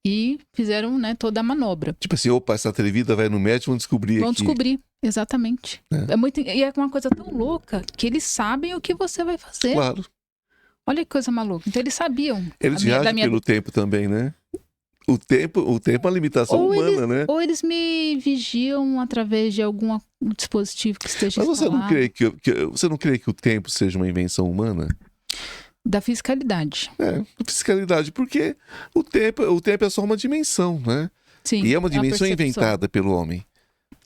e fizeram, né, toda a manobra. Tipo assim, opa, essa atrevida vai no médico, vão descobrir Vão aqui. descobrir, exatamente. E é uma coisa tão louca que eles sabem o que você vai fazer. Claro. Olha que coisa maluca. Então eles sabiam. Eles viajam pelo tempo também, né? O tempo é uma limitação humana, né? Ou eles me vigiam através de algum dispositivo que esteja instalado. Mas você não crê que o tempo seja uma invenção humana? Da fiscalidade. Da fiscalidade, porque o tempo é só uma dimensão, né? Sim, e é uma dimensão inventada pelo homem.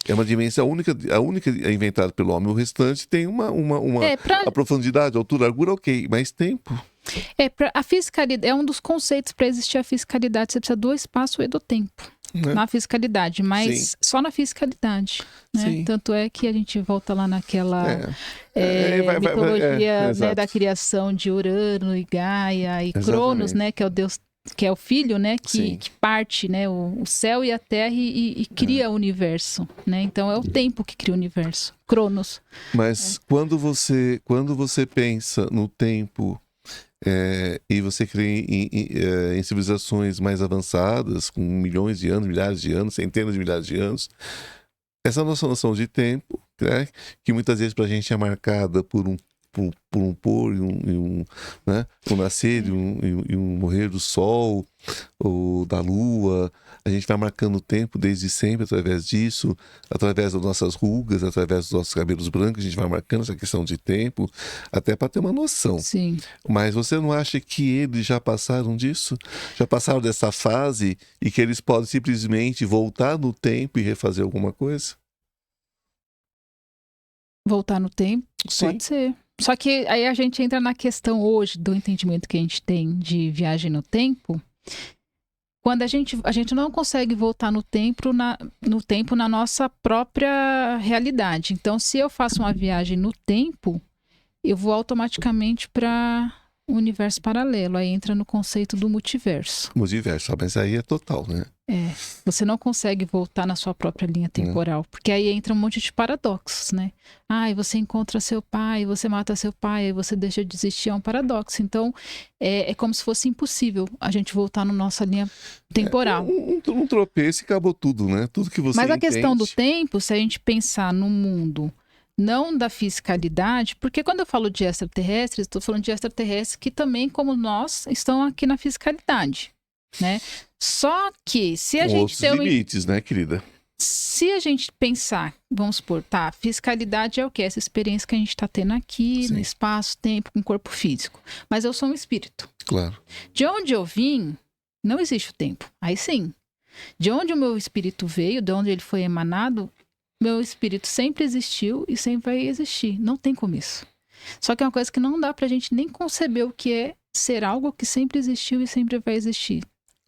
É uma dimensão a única inventada pelo homem. O restante tem a profundidade, a altura, a largura, ok, mas tempo... A fiscalidade é um dos conceitos para existir a fiscalidade. Você precisa do espaço e do tempo na fiscalidade, mas só na fiscalidade. Né? Tanto é que a gente volta lá naquela mitologia né, da criação de Urano e Gaia e Cronos, né, que é o Deus, que é o filho, né, que parte, né, o céu e a terra e cria o universo, né? Então é o tempo que cria o universo, Cronos. Mas quando você pensa no tempo e você crê em civilizações mais avançadas, com milhões de anos, milhares de anos, centenas de milhares de anos, essa nossa noção de tempo, né, que muitas vezes para a gente é marcada por um pôr e um nascer e um morrer do sol ou da lua. A gente vai marcando o tempo desde sempre através disso, através das nossas rugas, através dos nossos cabelos brancos, a gente vai marcando essa questão de tempo, até para ter uma noção. Sim. Mas você não acha que eles já passaram disso? Já passaram dessa fase e que eles podem simplesmente voltar no tempo e refazer alguma coisa? Voltar no tempo? Sim. Pode ser. Só que aí a gente entra na questão hoje do entendimento que a gente tem de viagem no tempo. Quando a gente não consegue voltar no tempo na nossa própria realidade. Então, se eu faço uma viagem no tempo, eu vou automaticamente para um universo paralelo. Aí entra no conceito do multiverso. Multiverso, mas aí é total, né? Você não consegue voltar na sua própria linha temporal, porque aí entra um monte de paradoxos, né? E você encontra seu pai, você mata seu pai, aí você deixa de existir, é um paradoxo. Então, é como se fosse impossível a gente voltar na nossa linha temporal. Um tropeço e acabou tudo, né? Tudo que você Mas a entende. questão do tempo, se a gente pensar no mundo não da fiscalidade, porque quando eu falo de extraterrestres, estou falando de extraterrestres que também, como nós, estão aqui na fiscalidade, né? Só que se a gente tem limites, né, querida? se a gente pensar, vamos supor, tá, fiscalidade é o quê? Essa experiência que a gente está tendo aqui, no espaço, tempo, com o corpo físico. Mas eu sou um espírito. Claro. De onde eu vim, não existe o tempo. Aí sim. De onde o meu espírito veio, de onde ele foi emanado, meu espírito sempre existiu e sempre vai existir. Não tem começo. Só que é uma coisa que não dá pra gente nem conceber o que é ser algo que sempre existiu e sempre vai existir.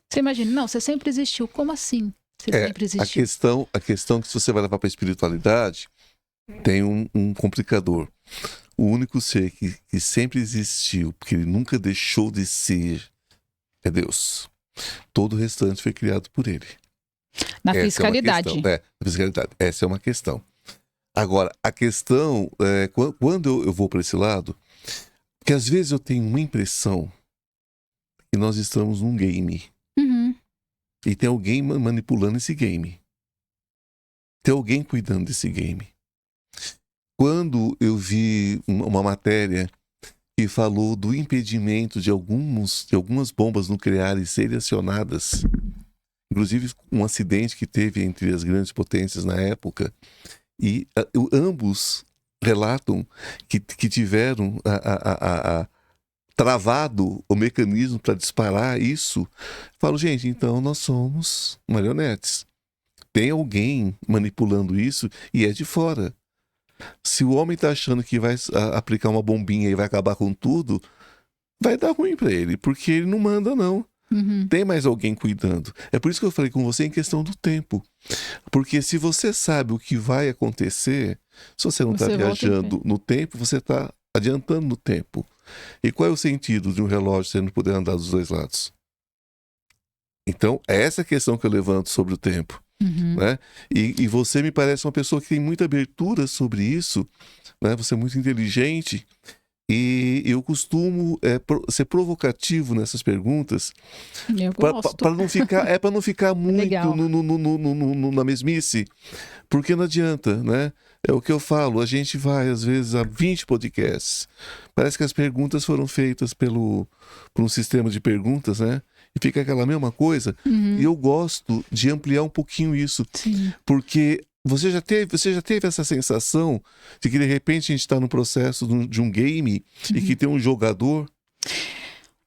Você imagina, não, você sempre existiu. Como assim? Você sempre existiu. A questão que se você vai levar para a espiritualidade, tem um complicador. O único ser que sempre existiu, porque ele nunca deixou de ser, é Deus. Todo o restante foi criado por ele. Na fiscalidade. Na fiscalidade. Essa é uma questão. Agora, a questão, quando eu vou para esse lado, que às vezes eu tenho uma impressão que nós estamos num game. Uhum. E tem alguém manipulando esse game. Tem alguém cuidando desse game. Quando eu vi uma matéria que falou do impedimento de algumas bombas nucleares serem acionadas, inclusive um acidente que teve entre as grandes potências na época, e ambos relatam que tiveram travado o mecanismo para disparar isso. Falo, gente, então nós somos marionetes. Tem alguém manipulando isso e é de fora. Se o homem está achando que vai aplicar uma bombinha e vai acabar com tudo, vai dar ruim para ele, porque ele não manda, não. Uhum. Tem mais alguém cuidando. É por isso que eu falei com você em questão do tempo. Porque se você sabe o que vai acontecer, se você não está viajando no tempo, você está adiantando no tempo. E qual é o sentido de um relógio você não poder andar dos dois lados? Então, é essa questão que eu levanto sobre o tempo. Uhum. Né? E você me parece uma pessoa que tem muita abertura sobre isso, né? Você é muito inteligente e eu costumo ser provocativo nessas perguntas para não ficar muito na mesmice, porque não adianta, né? É o que eu falo, a gente vai às vezes a 20 podcasts, parece que as perguntas foram feitas por um sistema de perguntas, né? E fica aquela mesma coisa. Uhum. E eu gosto de ampliar um pouquinho isso. Sim. Porque você já teve essa sensação de que de repente a gente está no processo de um game e que tem um jogador?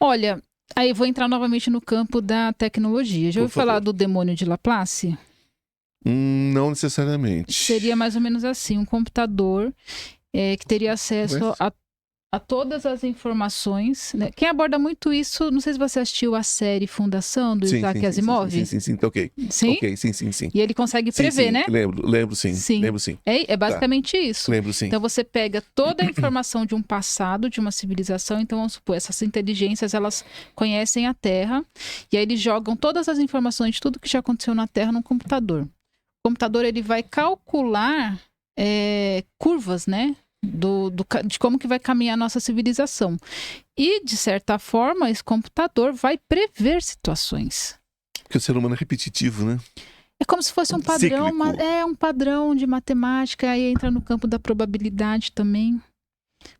Olha, aí eu vou entrar novamente no campo da tecnologia. Já ouviu falar do demônio de Laplace? Não necessariamente. Seria mais ou menos assim, um computador que teria acesso a todas as informações, né? Quem aborda muito isso, não sei se você assistiu a série Fundação, do Isaac Asimov. Sim, tá ok. Sim? Ok, sim. E ele consegue prever, né? Lembro sim. Lembro sim. É basicamente isso. Lembro sim. Então você pega toda a informação de um passado, de uma civilização, então vamos supor, essas inteligências, elas conhecem a Terra, e aí eles jogam todas as informações de tudo que já aconteceu na Terra num computador. O computador, ele vai calcular curvas, né? De como que vai caminhar a nossa civilização. E, de certa forma, esse computador vai prever situações. Porque o ser humano é repetitivo, né? É como se fosse um padrão, um padrão de matemática, aí entra no campo da probabilidade também.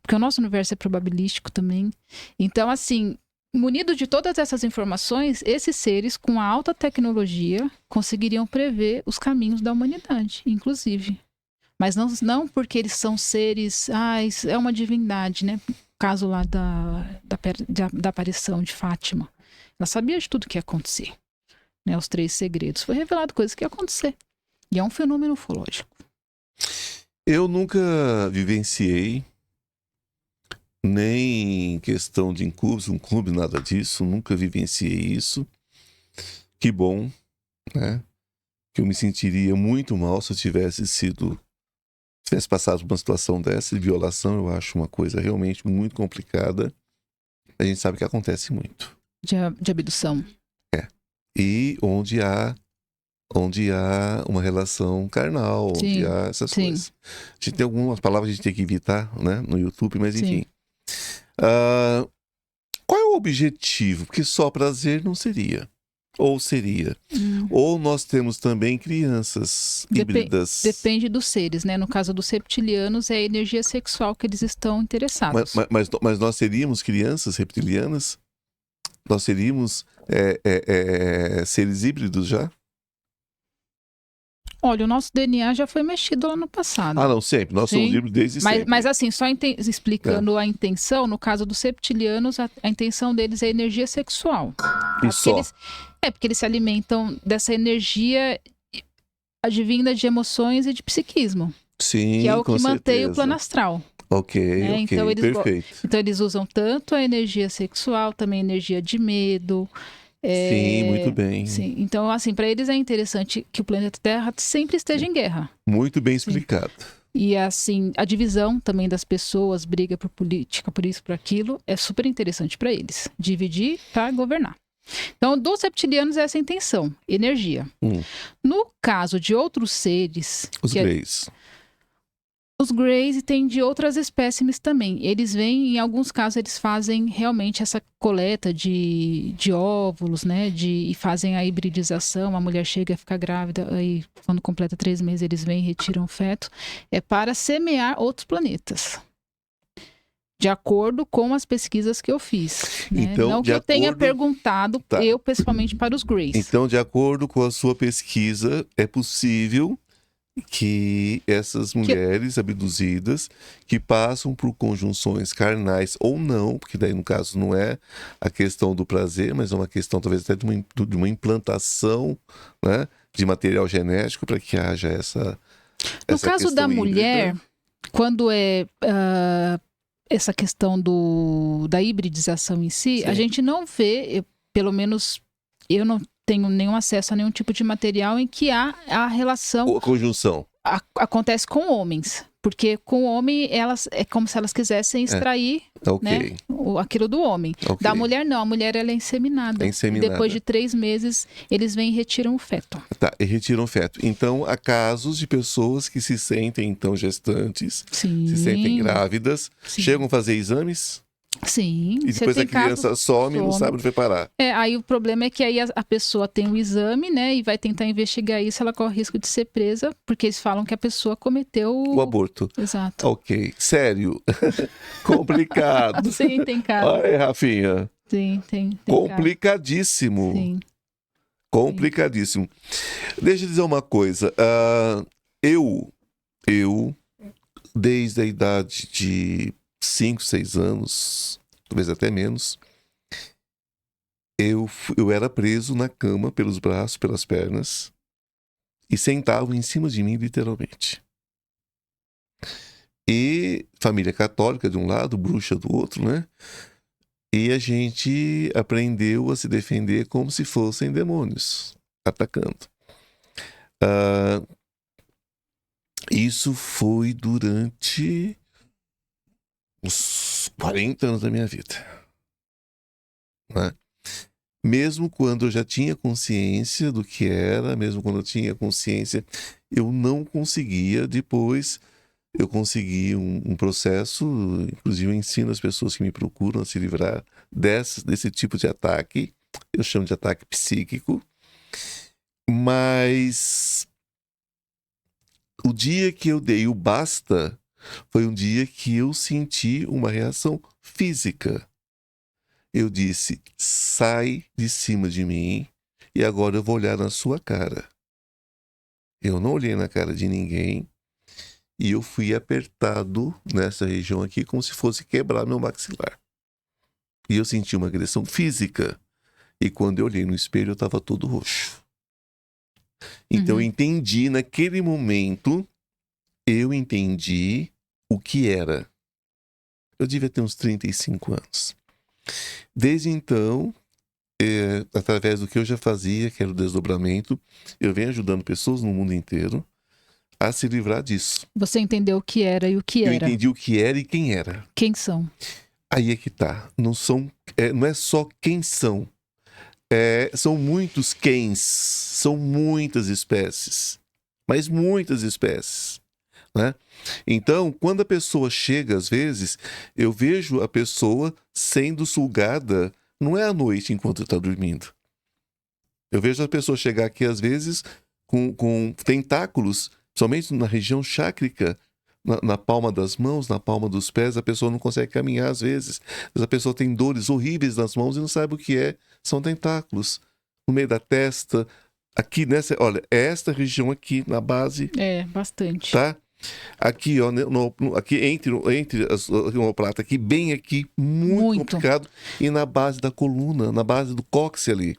Porque o nosso universo é probabilístico também. Então, assim, munido de todas essas informações, esses seres com alta tecnologia conseguiriam prever os caminhos da humanidade, inclusive. Mas não porque eles são seres... é uma divindade, né? O caso lá da aparição de Fátima. Ela sabia de tudo que ia acontecer. Né? Os 3 segredos. Foi revelado coisas que ia acontecer. E é um fenômeno ufológico. Eu nunca vivenciei nem questão de incubos, um clube, nada disso. Nunca vivenciei isso. Que bom, né? Que eu me sentiria muito mal se eu tivesse passado por uma situação dessa de violação. Eu acho uma coisa realmente muito complicada. A gente sabe que acontece muito. De abdução. E onde há uma relação carnal, onde há essas coisas. A gente tem algumas palavras que a gente tem que evitar, né, no YouTube, mas enfim. Qual é o objetivo? Porque só prazer não seria. Ou seria. Ou nós temos também crianças híbridas. Depende dos seres, né? No caso dos reptilianos, é a energia sexual que eles estão interessados. Mas nós seríamos crianças reptilianas? Nós seríamos seres híbridos já? Olha, o nosso DNA já foi mexido lá no passado. Ah, não, sempre. Nós somos livres desde sempre. Mas assim, só explicando a intenção, no caso dos reptilianos, a intenção deles é energia sexual. E só? Porque eles se alimentam dessa energia advinda de emoções e de psiquismo. Sim, que é o que mantém certeza. o plano astral. Ok, então perfeito. Então eles usam tanto a energia sexual, também a energia de medo. Sim, muito bem. Sim. Então, assim, para eles é interessante que o planeta Terra sempre esteja em guerra. Muito bem explicado. Sim. E assim, a divisão também das pessoas, briga por política, por isso, por aquilo, é super interessante para eles. Dividir para governar. Então, dos reptilianos é essa intenção, energia. No caso de outros seres... Os Greys. Os Greys tem de outras espécimes também. Eles vêm, em alguns casos, eles fazem realmente essa coleta de óvulos, né? E fazem a hibridização. A mulher chega a ficar grávida, aí quando completa 3 meses, eles vêm e retiram o feto. É para semear outros planetas. De acordo com as pesquisas que eu fiz. Né? Então, não que eu tenha perguntado, eu pessoalmente, para os Greys. Então, de acordo com a sua pesquisa, é possível que essas mulheres abduzidas, que passam por conjunções carnais ou não, porque daí no caso não é a questão do prazer, mas é uma questão talvez até de uma implantação, né, de material genético para que haja essa no caso da mulher, quando é essa questão da hibridização em si, sim, a gente não vê, pelo menos eu não tenho nenhum acesso a nenhum tipo de material em que há a relação... Ou a conjunção. Acontece com homens. Porque com o homem, elas é como se elas quisessem extrair né, aquilo do homem. Da mulher, não. A mulher, ela é inseminada. E depois de 3 meses, eles vêm e retiram o feto. Tá, e retiram o feto. Então, há casos de pessoas que se sentem, então, gestantes, sim, se sentem grávidas, sim, chegam a fazer exames... Sim. E depois a criança some e não sabe onde vai parar. Aí o problema é que aí a pessoa tem o exame, né? E vai tentar investigar isso, ela corre risco de ser presa, porque eles falam que a pessoa cometeu... o aborto. Exato. Ok. Sério. Complicado. Sim, tem caso. Olha aí, Rafinha. Sim, tem complicadíssimo. Caso. Sim. Complicadíssimo. Deixa eu dizer uma coisa. Eu, desde a idade de 5, 6 anos, talvez até menos, eu era preso na cama pelos braços, pelas pernas, e sentavam em cima de mim, literalmente. E família católica de um lado, bruxa do outro, né? E a gente aprendeu a se defender como se fossem demônios atacando. Isso foi durante uns 40 anos da minha vida. Né? Mesmo quando eu já tinha consciência do que era, mesmo quando eu tinha consciência, eu não conseguia. Depois eu consegui um processo, inclusive eu ensino as pessoas que me procuram a se livrar desse tipo de ataque. Eu chamo de ataque psíquico. Mas o dia que eu dei o basta foi um dia que eu senti uma reação física. Eu disse, sai de cima de mim e agora eu vou olhar na sua cara. Eu não olhei na cara de ninguém e eu fui apertado nessa região aqui como se fosse quebrar meu maxilar. E eu senti uma agressão física. E quando eu olhei no espelho, eu estava todo roxo. Então eu entendi, naquele momento, eu entendi o que era. Eu devia ter uns 35 anos. Desde então, através do que eu já fazia, que era o desdobramento, eu venho ajudando pessoas no mundo inteiro a se livrar disso. Você entendeu o que era e o que era. Eu entendi o que era e quem era. Quem são? Aí é que tá. Não é só quem são. São muitos quens. São muitas espécies. Mas muitas espécies. Né? Então, quando a pessoa chega, às vezes, eu vejo a pessoa sendo sugada, não é à noite enquanto está dormindo. Eu vejo a pessoa chegar aqui, às vezes, com tentáculos, somente na região chácrica, na palma das mãos, na palma dos pés, a pessoa não consegue caminhar, às vezes. A pessoa tem dores horríveis nas mãos e não sabe o que é. São tentáculos. No meio da testa, Aqui nessa, olha, esta região aqui na base. Bastante. Tá? Aqui, ó, aqui entre as omoplata, aqui, bem aqui, muito complicado. E na base da coluna, na base do cóccix ali,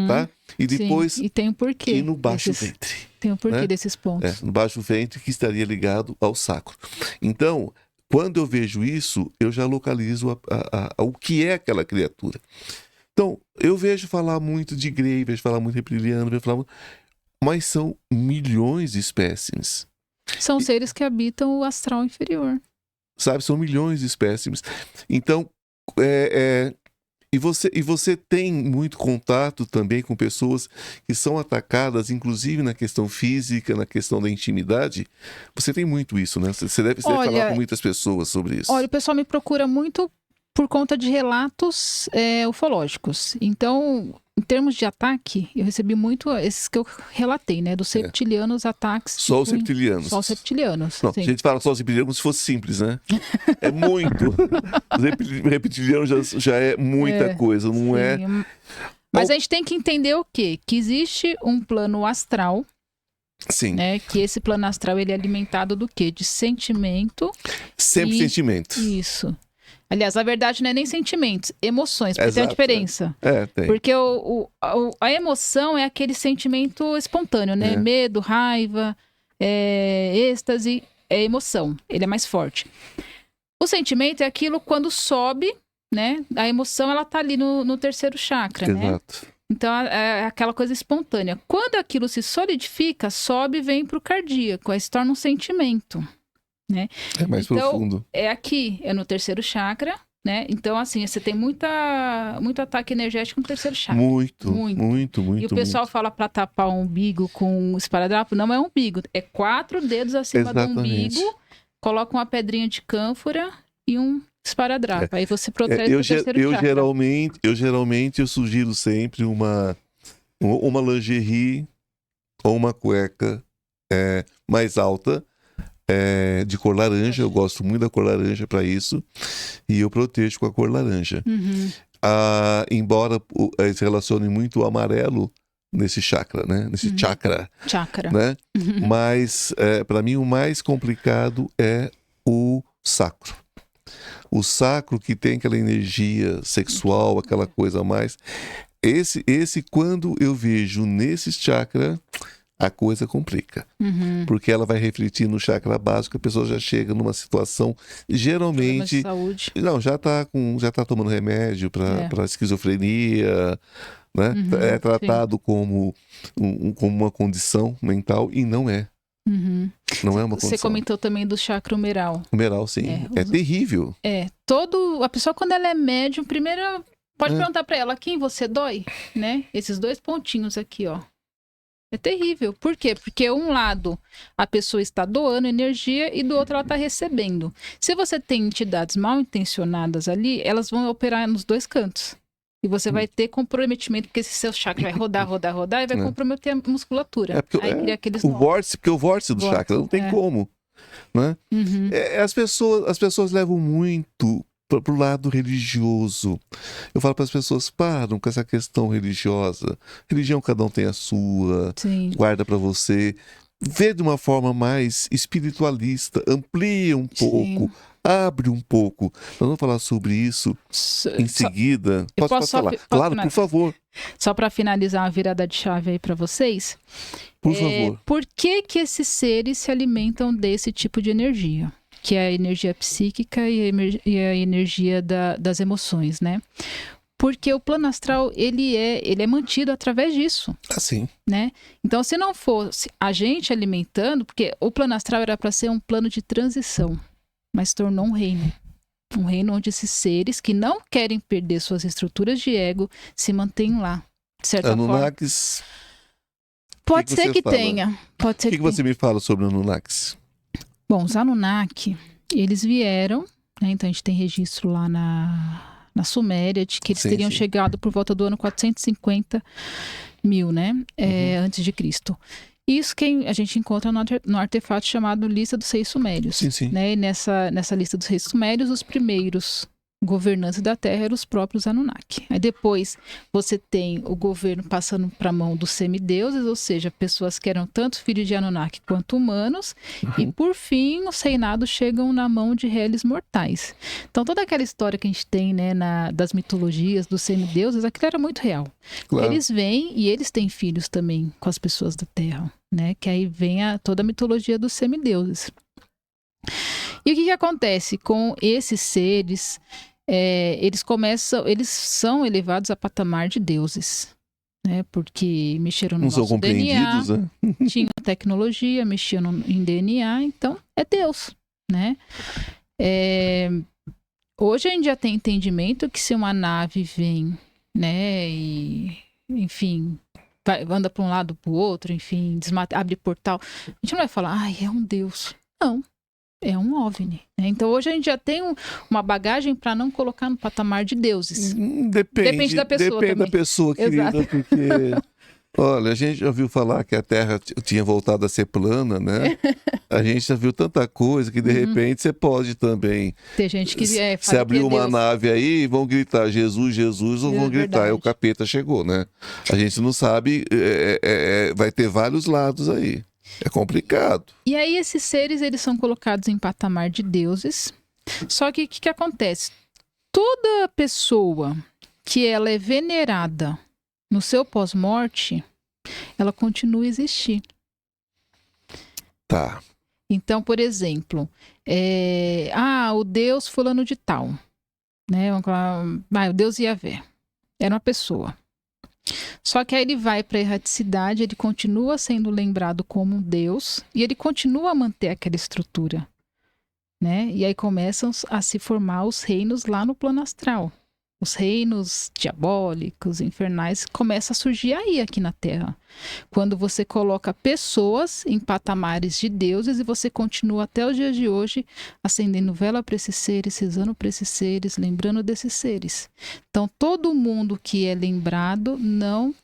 tá? E depois... Sim. E tem um porquê. E no baixo ventre. Tem um porquê, né? Desses pontos. No baixo ventre, que estaria ligado ao sacro. Então, quando eu vejo isso, eu já localizo o que é aquela criatura. Então, eu vejo falar muito de Grey, vejo falar muito reptiliano, mas são milhões de espécimes. São seres que habitam o astral inferior. Sabe, são milhões de espécimes. Então, e você tem muito contato também com pessoas que são atacadas, inclusive na questão física, na questão da intimidade. Você tem muito isso, né? Você deve falar com muitas pessoas sobre isso. Olha, o pessoal me procura muito por conta de relatos ufológicos. Então, em termos de ataque, eu recebi muito esses que eu relatei, né? Dos reptilianos, ataques... Só os reptilianos. Só os reptilianos, não, a gente fala só os reptilianos como se fosse simples, né? É muito. Os reptilianos já é muita coisa, não é... Mas a gente tem que entender o quê? Que existe um plano astral. Sim. Né? Que esse plano astral, ele é alimentado do quê? De sentimento. Sempre sentimento. Isso. Aliás, na verdade, não é nem sentimentos, emoções, porque tem uma diferença. Tem. Porque a emoção é aquele sentimento espontâneo, né? Medo, raiva, êxtase, é emoção. Ele é mais forte. O sentimento é aquilo quando sobe, né? A emoção, ela tá ali no terceiro chakra, né? Então, é aquela coisa espontânea. Quando aquilo se solidifica, sobe e vem pro cardíaco, aí se torna um sentimento. Né? É mais profundo. É aqui, é no terceiro chakra, né? Então, assim, você tem muito ataque energético no terceiro chakra. Muito. E o pessoal fala para tapar o umbigo com esparadrapo. Não é umbigo, é 4 dedos acima do umbigo, coloca uma pedrinha de cânfora e um esparadrapo. Aí você protege o terceiro chakra. Geralmente eu sugiro sempre uma lingerie ou uma cueca mais alta, de cor laranja. Eu gosto muito da cor laranja para isso, e eu protejo com a cor laranja. Embora se relacione muito o amarelo nesse chakra, né? Nesse chakra. Né? Mas para mim o mais complicado é o sacro. O sacro, que tem aquela energia sexual, aquela coisa a mais. Esse quando eu vejo nesse chakra, a coisa complica. Porque ela vai refletir no chakra básico, a pessoa já chega numa situação, geralmente... De saúde. Não, já tá tomando remédio para esquizofrenia, né? É tratado como uma condição mental, e não é. Não é uma condição. Você comentou também do chakra humeral. Humeral, sim. É terrível. A pessoa, quando ela é médium, primeiro pode perguntar para ela, quem você dói? Né? Esses 2 pontinhos aqui, ó. É terrível. Por quê? Porque um lado a pessoa está doando energia e do outro ela está recebendo. Se você tem entidades mal intencionadas ali, elas vão operar nos 2 cantos. E você vai ter comprometimento, porque esse seu chakra vai rodar e vai comprometer a musculatura. Aí cria aqueles o vórtice do chakra, não tem como. Né? As pessoas levam muito pro lado religioso. Eu falo para as pessoas, param com essa questão religiosa. Religião, cada um tem a sua. Sim. Guarda para você. Vê de uma forma mais espiritualista, amplia um pouco, abre um pouco. Nós vamos falar sobre isso em seguida. Posso falar? Claro, por favor. Só para finalizar a virada de chave aí para vocês. Por favor. Por que esses seres se alimentam desse tipo de energia? Que é a energia psíquica e a energia das emoções, né? Porque o plano astral, ele é mantido através disso. Assim. Né? Então, se não fosse a gente alimentando, porque o plano astral era para ser um plano de transição, mas tornou um reino. Um reino onde esses seres que não querem perder suas estruturas de ego se mantêm lá, de certa Anunnakis, forma. Pode ser que tenha. O que você me fala sobre Anunnakis? Bom, os Anunnaki, eles vieram, né? Então a gente tem registro lá na Suméria de que eles teriam chegado por volta do ano 450 mil, né? Antes de Cristo. Isso que a gente encontra no artefato chamado Lista dos Reis Sumérios. Sim. Né? E nessa lista dos Reis Sumérios, os primeiros governantes da Terra eram os próprios Anunnaki. Aí depois você tem o governo passando para a mão dos semideuses, ou seja, pessoas que eram tanto filhos de Anunnaki quanto humanos, e por fim os reinados chegam na mão de réis mortais. Então toda aquela história que a gente tem, né, das mitologias dos semideuses, aquilo era muito real. Claro. Eles vêm e eles têm filhos também com as pessoas da Terra, né? Que aí vem toda a mitologia dos semideuses. E o que acontece com esses seres? Eles são elevados a patamar de deuses, né? Porque mexeram no nosso DNA, né? Tinham tecnologia, mexeram em DNA, então é Deus, né? Hoje a gente já tem entendimento que se uma nave vem, né, e enfim, anda para um lado para o outro, enfim, abre portal, a gente não vai falar, é um Deus. Não. É um OVNI. Né? Então hoje a gente já tem uma bagagem para não colocar no patamar de deuses. Depende da pessoa. Depende também. da pessoa, querida, porque olha, a gente já ouviu falar que a Terra tinha voltado a ser plana, né? A gente já viu tanta coisa que de repente você pode também. Tem gente que se abrir uma nave aí, vão gritar Jesus, Jesus, ou vão gritar, o capeta chegou, né? A gente não sabe, vai ter vários lados aí. É complicado. E aí esses seres, eles são colocados em patamar de deuses. Só que o que acontece? Toda pessoa que ela é venerada no seu pós-morte, ela continua a existir. Tá. Então, por exemplo, o Deus fulano de tal, né? Vamos falar, o Deus Yahvé. Era uma pessoa. Só que aí ele vai para a erraticidade, ele continua sendo lembrado como um Deus e ele continua a manter aquela estrutura, né? E aí começam a se formar os reinos lá no plano astral. Os reinos diabólicos, infernais, começam a surgir aí aqui na Terra. Quando você coloca pessoas em patamares de deuses e você continua até os dias de hoje acendendo vela para esses seres, rezando para esses seres, lembrando desses seres. Então, todo mundo que é lembrado não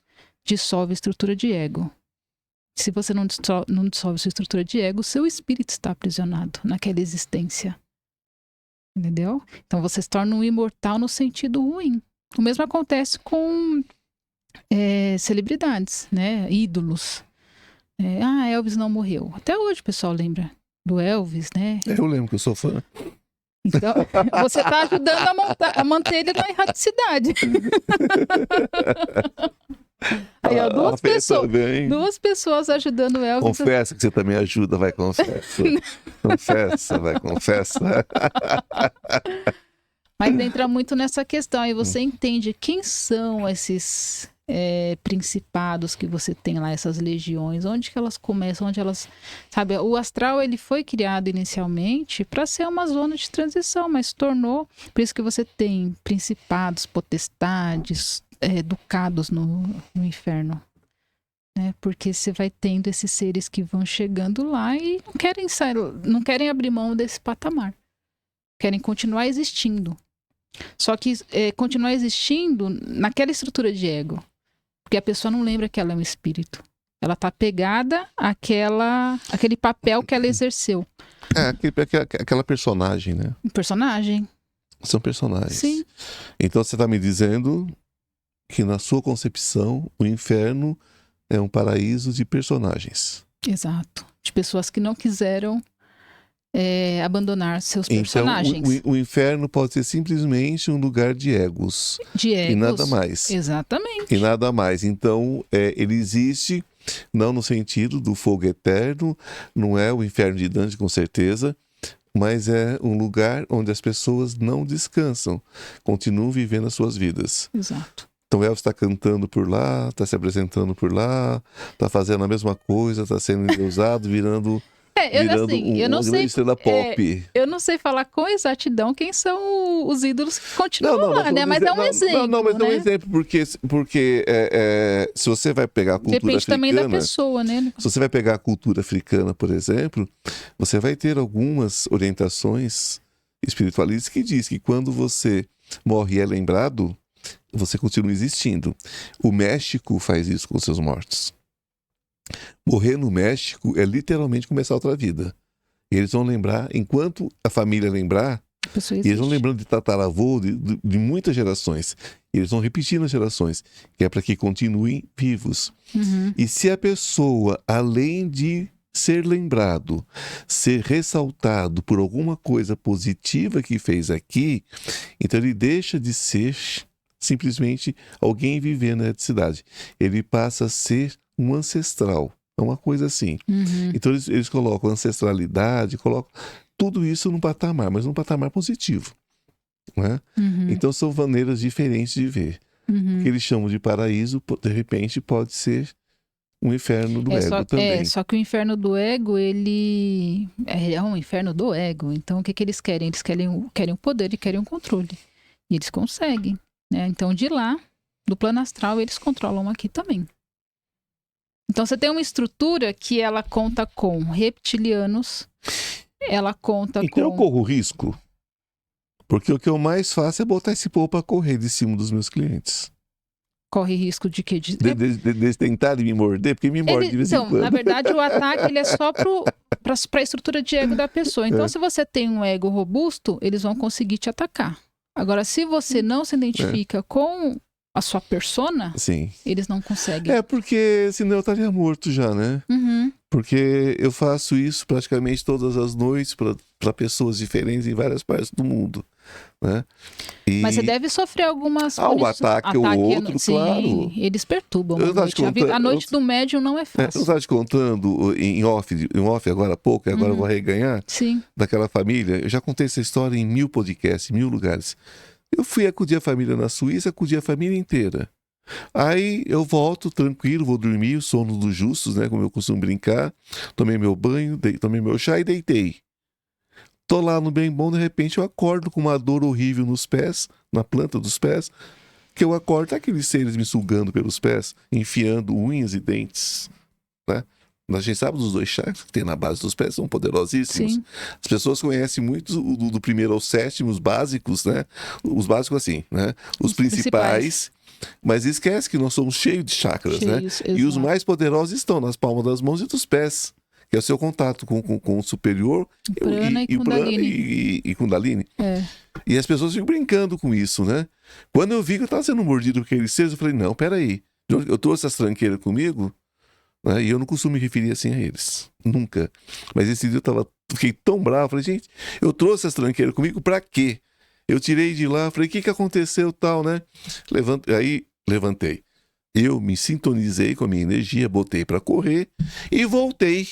dissolve a estrutura de ego. Se você não dissolve a sua estrutura de ego, o seu espírito está aprisionado naquela existência. Entendeu? Então você se torna um imortal no sentido ruim. O mesmo acontece com celebridades, né? Ídolos. Elvis não morreu. Até hoje o pessoal lembra do Elvis, né? Eu lembro que eu sou fã. Então, você está ajudando a manter ele na erraticidade. Aí, ó, duas pessoas ajudando o Elvis. Confessa que você também ajuda, vai, confessa. Confessa. Mas entra muito nessa questão, e você entende quem são esses principados que você tem lá, essas legiões, onde que elas começam, onde elas... Sabe, o astral, ele foi criado inicialmente para ser uma zona de transição, mas tornou... Por isso que você tem principados, potestades... educados no inferno, né? Porque você vai tendo esses seres que vão chegando lá e não querem abrir mão desse patamar, querem continuar existindo, só que continuar existindo naquela estrutura de ego, porque a pessoa não lembra que ela é um espírito, ela está pegada àquele papel que ela exerceu. Aquela personagem, né? Personagem. São personagens. Sim. Então você está me dizendo que na sua concepção o inferno é um paraíso de personagens. Exato. De pessoas que não quiseram abandonar seus personagens. Então o inferno pode ser simplesmente um lugar de egos. De egos. E nada mais. Exatamente. E nada mais. Então ele existe, não no sentido do fogo eterno, não é o inferno de Dante, com certeza, mas é um lugar onde as pessoas não descansam, continuam vivendo as suas vidas. Exato. Então Elvis está cantando por lá, está se apresentando por lá, está fazendo a mesma coisa, está sendo endeusado, virando eu não sei, estrela pop. Eu não sei falar com exatidão quem são os ídolos que continuam lá, né? Mas é um exemplo. Mas é um exemplo, porque se você vai pegar a cultura africana... Depende também da pessoa, né? Se você vai pegar a cultura africana, por exemplo, você vai ter algumas orientações espiritualistas que diz que quando você morre e é lembrado, você continua existindo. O México faz isso com seus mortos. Morrer no México é literalmente começar outra vida. E eles vão lembrar, enquanto a família lembrar, pessoa existe. E eles vão lembrando de tataravô de muitas gerações. E eles vão repetindo as gerações, que é para que continuem vivos. E se a pessoa, além de ser lembrado, ser ressaltado por alguma coisa positiva que fez aqui, então ele deixa de ser simplesmente alguém vivendo na cidade. Ele passa a ser um ancestral. É uma coisa assim. Então eles colocam ancestralidade, colocam tudo isso num patamar, mas num patamar positivo. Né? Então são maneiras diferentes de ver. O que eles chamam de paraíso, de repente, pode ser um inferno do ego também. Só que o inferno do ego, ele é um inferno do ego. Então, o que eles querem? Eles querem o poder e querem o controle. E eles conseguem. Né? Então, de lá, do plano astral, eles controlam aqui também. Então, você tem uma estrutura que ela conta com reptilianos, ela conta então, com... eu corro risco? Porque o que eu mais faço é botar esse povo para correr de cima dos meus clientes. Corre risco de quê? De tentarem me morder, porque me morde de vez em quando. Na verdade, o ataque ele é só para a estrutura de ego da pessoa. Então, se você tem um ego robusto, eles vão conseguir te atacar. Agora, se você não se identifica com a sua persona, sim, eles não conseguem. Porque senão eu estaria morto já, né? Porque eu faço isso praticamente todas as noites para pessoas diferentes em várias partes do mundo. Né? Mas você deve sofrer algumas o ataque ou outro, sim, claro. Eles perturbam a noite. A noite do médium não é fácil. Eu estava te contando em off agora há pouco, e agora eu vou reganhar, daquela família. Eu já contei essa história em 1000 podcasts, 1000 lugares. Eu fui acudir a família na Suíça, acudi a família inteira. Aí eu volto tranquilo, vou dormir, o sono dos justos, né? Como eu costumo brincar. Tomei meu banho, tomei meu chá e deitei. Tô lá no bem bom, de repente eu acordo com uma dor horrível nos pés, na planta dos pés, que eu acordo, aqueles seres me sugando pelos pés, enfiando unhas e dentes, né? A gente sabe dos 2 chakras que tem na base dos pés, são poderosíssimos. Sim. As pessoas conhecem muito do primeiro ao sétimo, os básicos, né? Os básicos assim, né? Os principais. Mas esquece que nós somos cheios de chakras, né? E os mais poderosos estão nas palmas das mãos e dos pés, que é o seu contato com o superior e Kundalini. E as pessoas ficam brincando com isso, né? Quando eu vi que eu estava sendo mordido por aqueles seres, eu falei, não, peraí, eu trouxe essas tranqueiras comigo, né? E eu não costumo me referir assim a eles, nunca. Mas esse dia eu fiquei tão bravo, falei, gente, eu trouxe essas tranqueiras comigo pra quê? Eu tirei de lá, falei, o que aconteceu tal, né? Aí levantei. Eu me sintonizei com a minha energia, botei pra correr e voltei.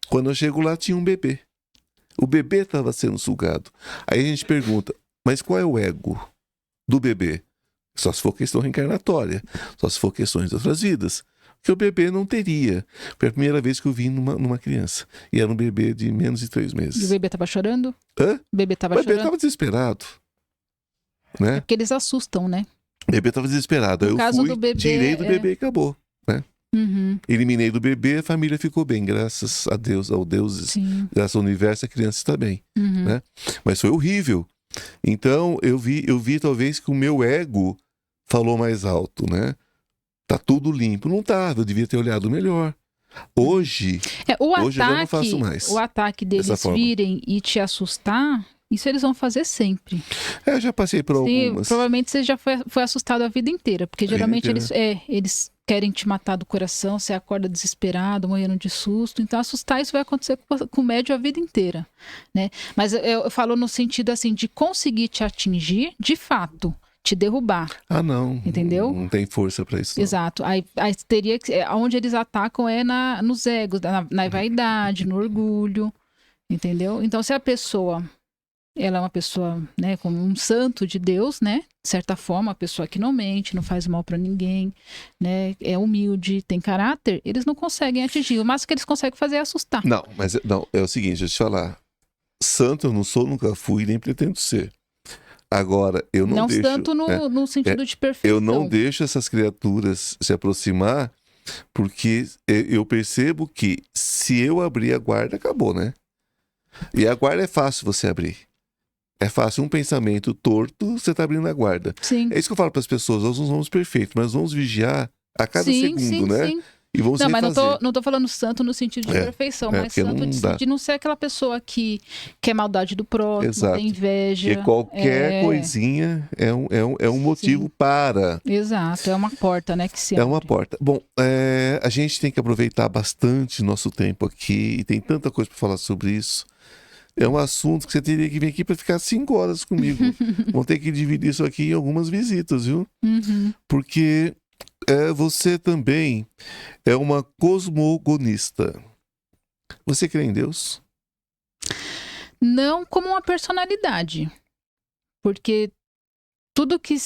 Quando eu chego lá, tinha um bebê. O bebê estava sendo sugado. Aí a gente pergunta, mas qual é o ego do bebê? Só se for questão reencarnatória, só se for questões de outras vidas. Que o bebê não teria. Foi a primeira vez que eu vi numa criança. E era um bebê de menos de 3 meses. E o bebê estava chorando? Hã? O bebê estava chorando? O bebê estava desesperado. Né? É porque eles assustam, né? O bebê estava desesperado. Aí eu fui, tirei do bebê e acabou. Né? Eliminei do bebê, a família ficou bem. Graças a Deus, ao Deus, graças ao universo, a criança está bem. Né? Mas foi horrível. Então, eu vi talvez que o meu ego falou mais alto, né? Tá tudo limpo. Não tava, eu devia ter olhado melhor. Hoje eu já não faço mais. O ataque deles virem e te assustar, isso eles vão fazer sempre. Eu já passei por algumas. Provavelmente você já foi assustado a vida inteira, porque geralmente eles querem te matar do coração, você acorda desesperado, morrendo de susto. Então, assustar, isso vai acontecer com o médium a vida inteira, né? Mas eu falo no sentido, assim, de conseguir te atingir, de fato, te derrubar. Ah, não. Entendeu? Não tem força para isso. Não. Exato. Aí teria que... Onde eles atacam é nos egos, na vaidade, no orgulho, entendeu? Então, se a pessoa... Ela é uma pessoa, né, como um santo de Deus, né? De certa forma, uma pessoa que não mente, não faz mal para ninguém, né? É humilde, tem caráter, eles não conseguem atingir. O máximo que eles conseguem fazer é assustar. Não, mas é o seguinte, deixa eu te falar. Santo eu não sou, nunca fui, nem pretendo ser. Agora, eu não deixo... Não santo no sentido de perfeição. Eu não deixo essas criaturas se aproximar, porque eu percebo que se eu abrir a guarda, acabou, né? E a guarda é fácil você abrir. É fácil, um pensamento torto, você está abrindo a guarda. Sim. É isso que eu falo para as pessoas, nós não somos perfeitos, mas vamos vigiar a cada segundo, né? Sim. e vamos não, mas refazer. não tô falando santo no sentido de perfeição, mas santo de não ser aquela pessoa que quer maldade do próximo, tem inveja. Porque qualquer coisinha é um motivo para... Exato, é uma porta, né, que se abre. É uma porta. Bom, a gente tem que aproveitar bastante nosso tempo aqui, e tem tanta coisa para falar sobre isso. É um assunto que você teria que vir aqui para ficar 5 horas comigo. Vamos ter que dividir isso aqui em algumas visitas, viu? Porque você também é uma cosmogonista. Você crê em Deus? Não como uma personalidade. Porque tudo que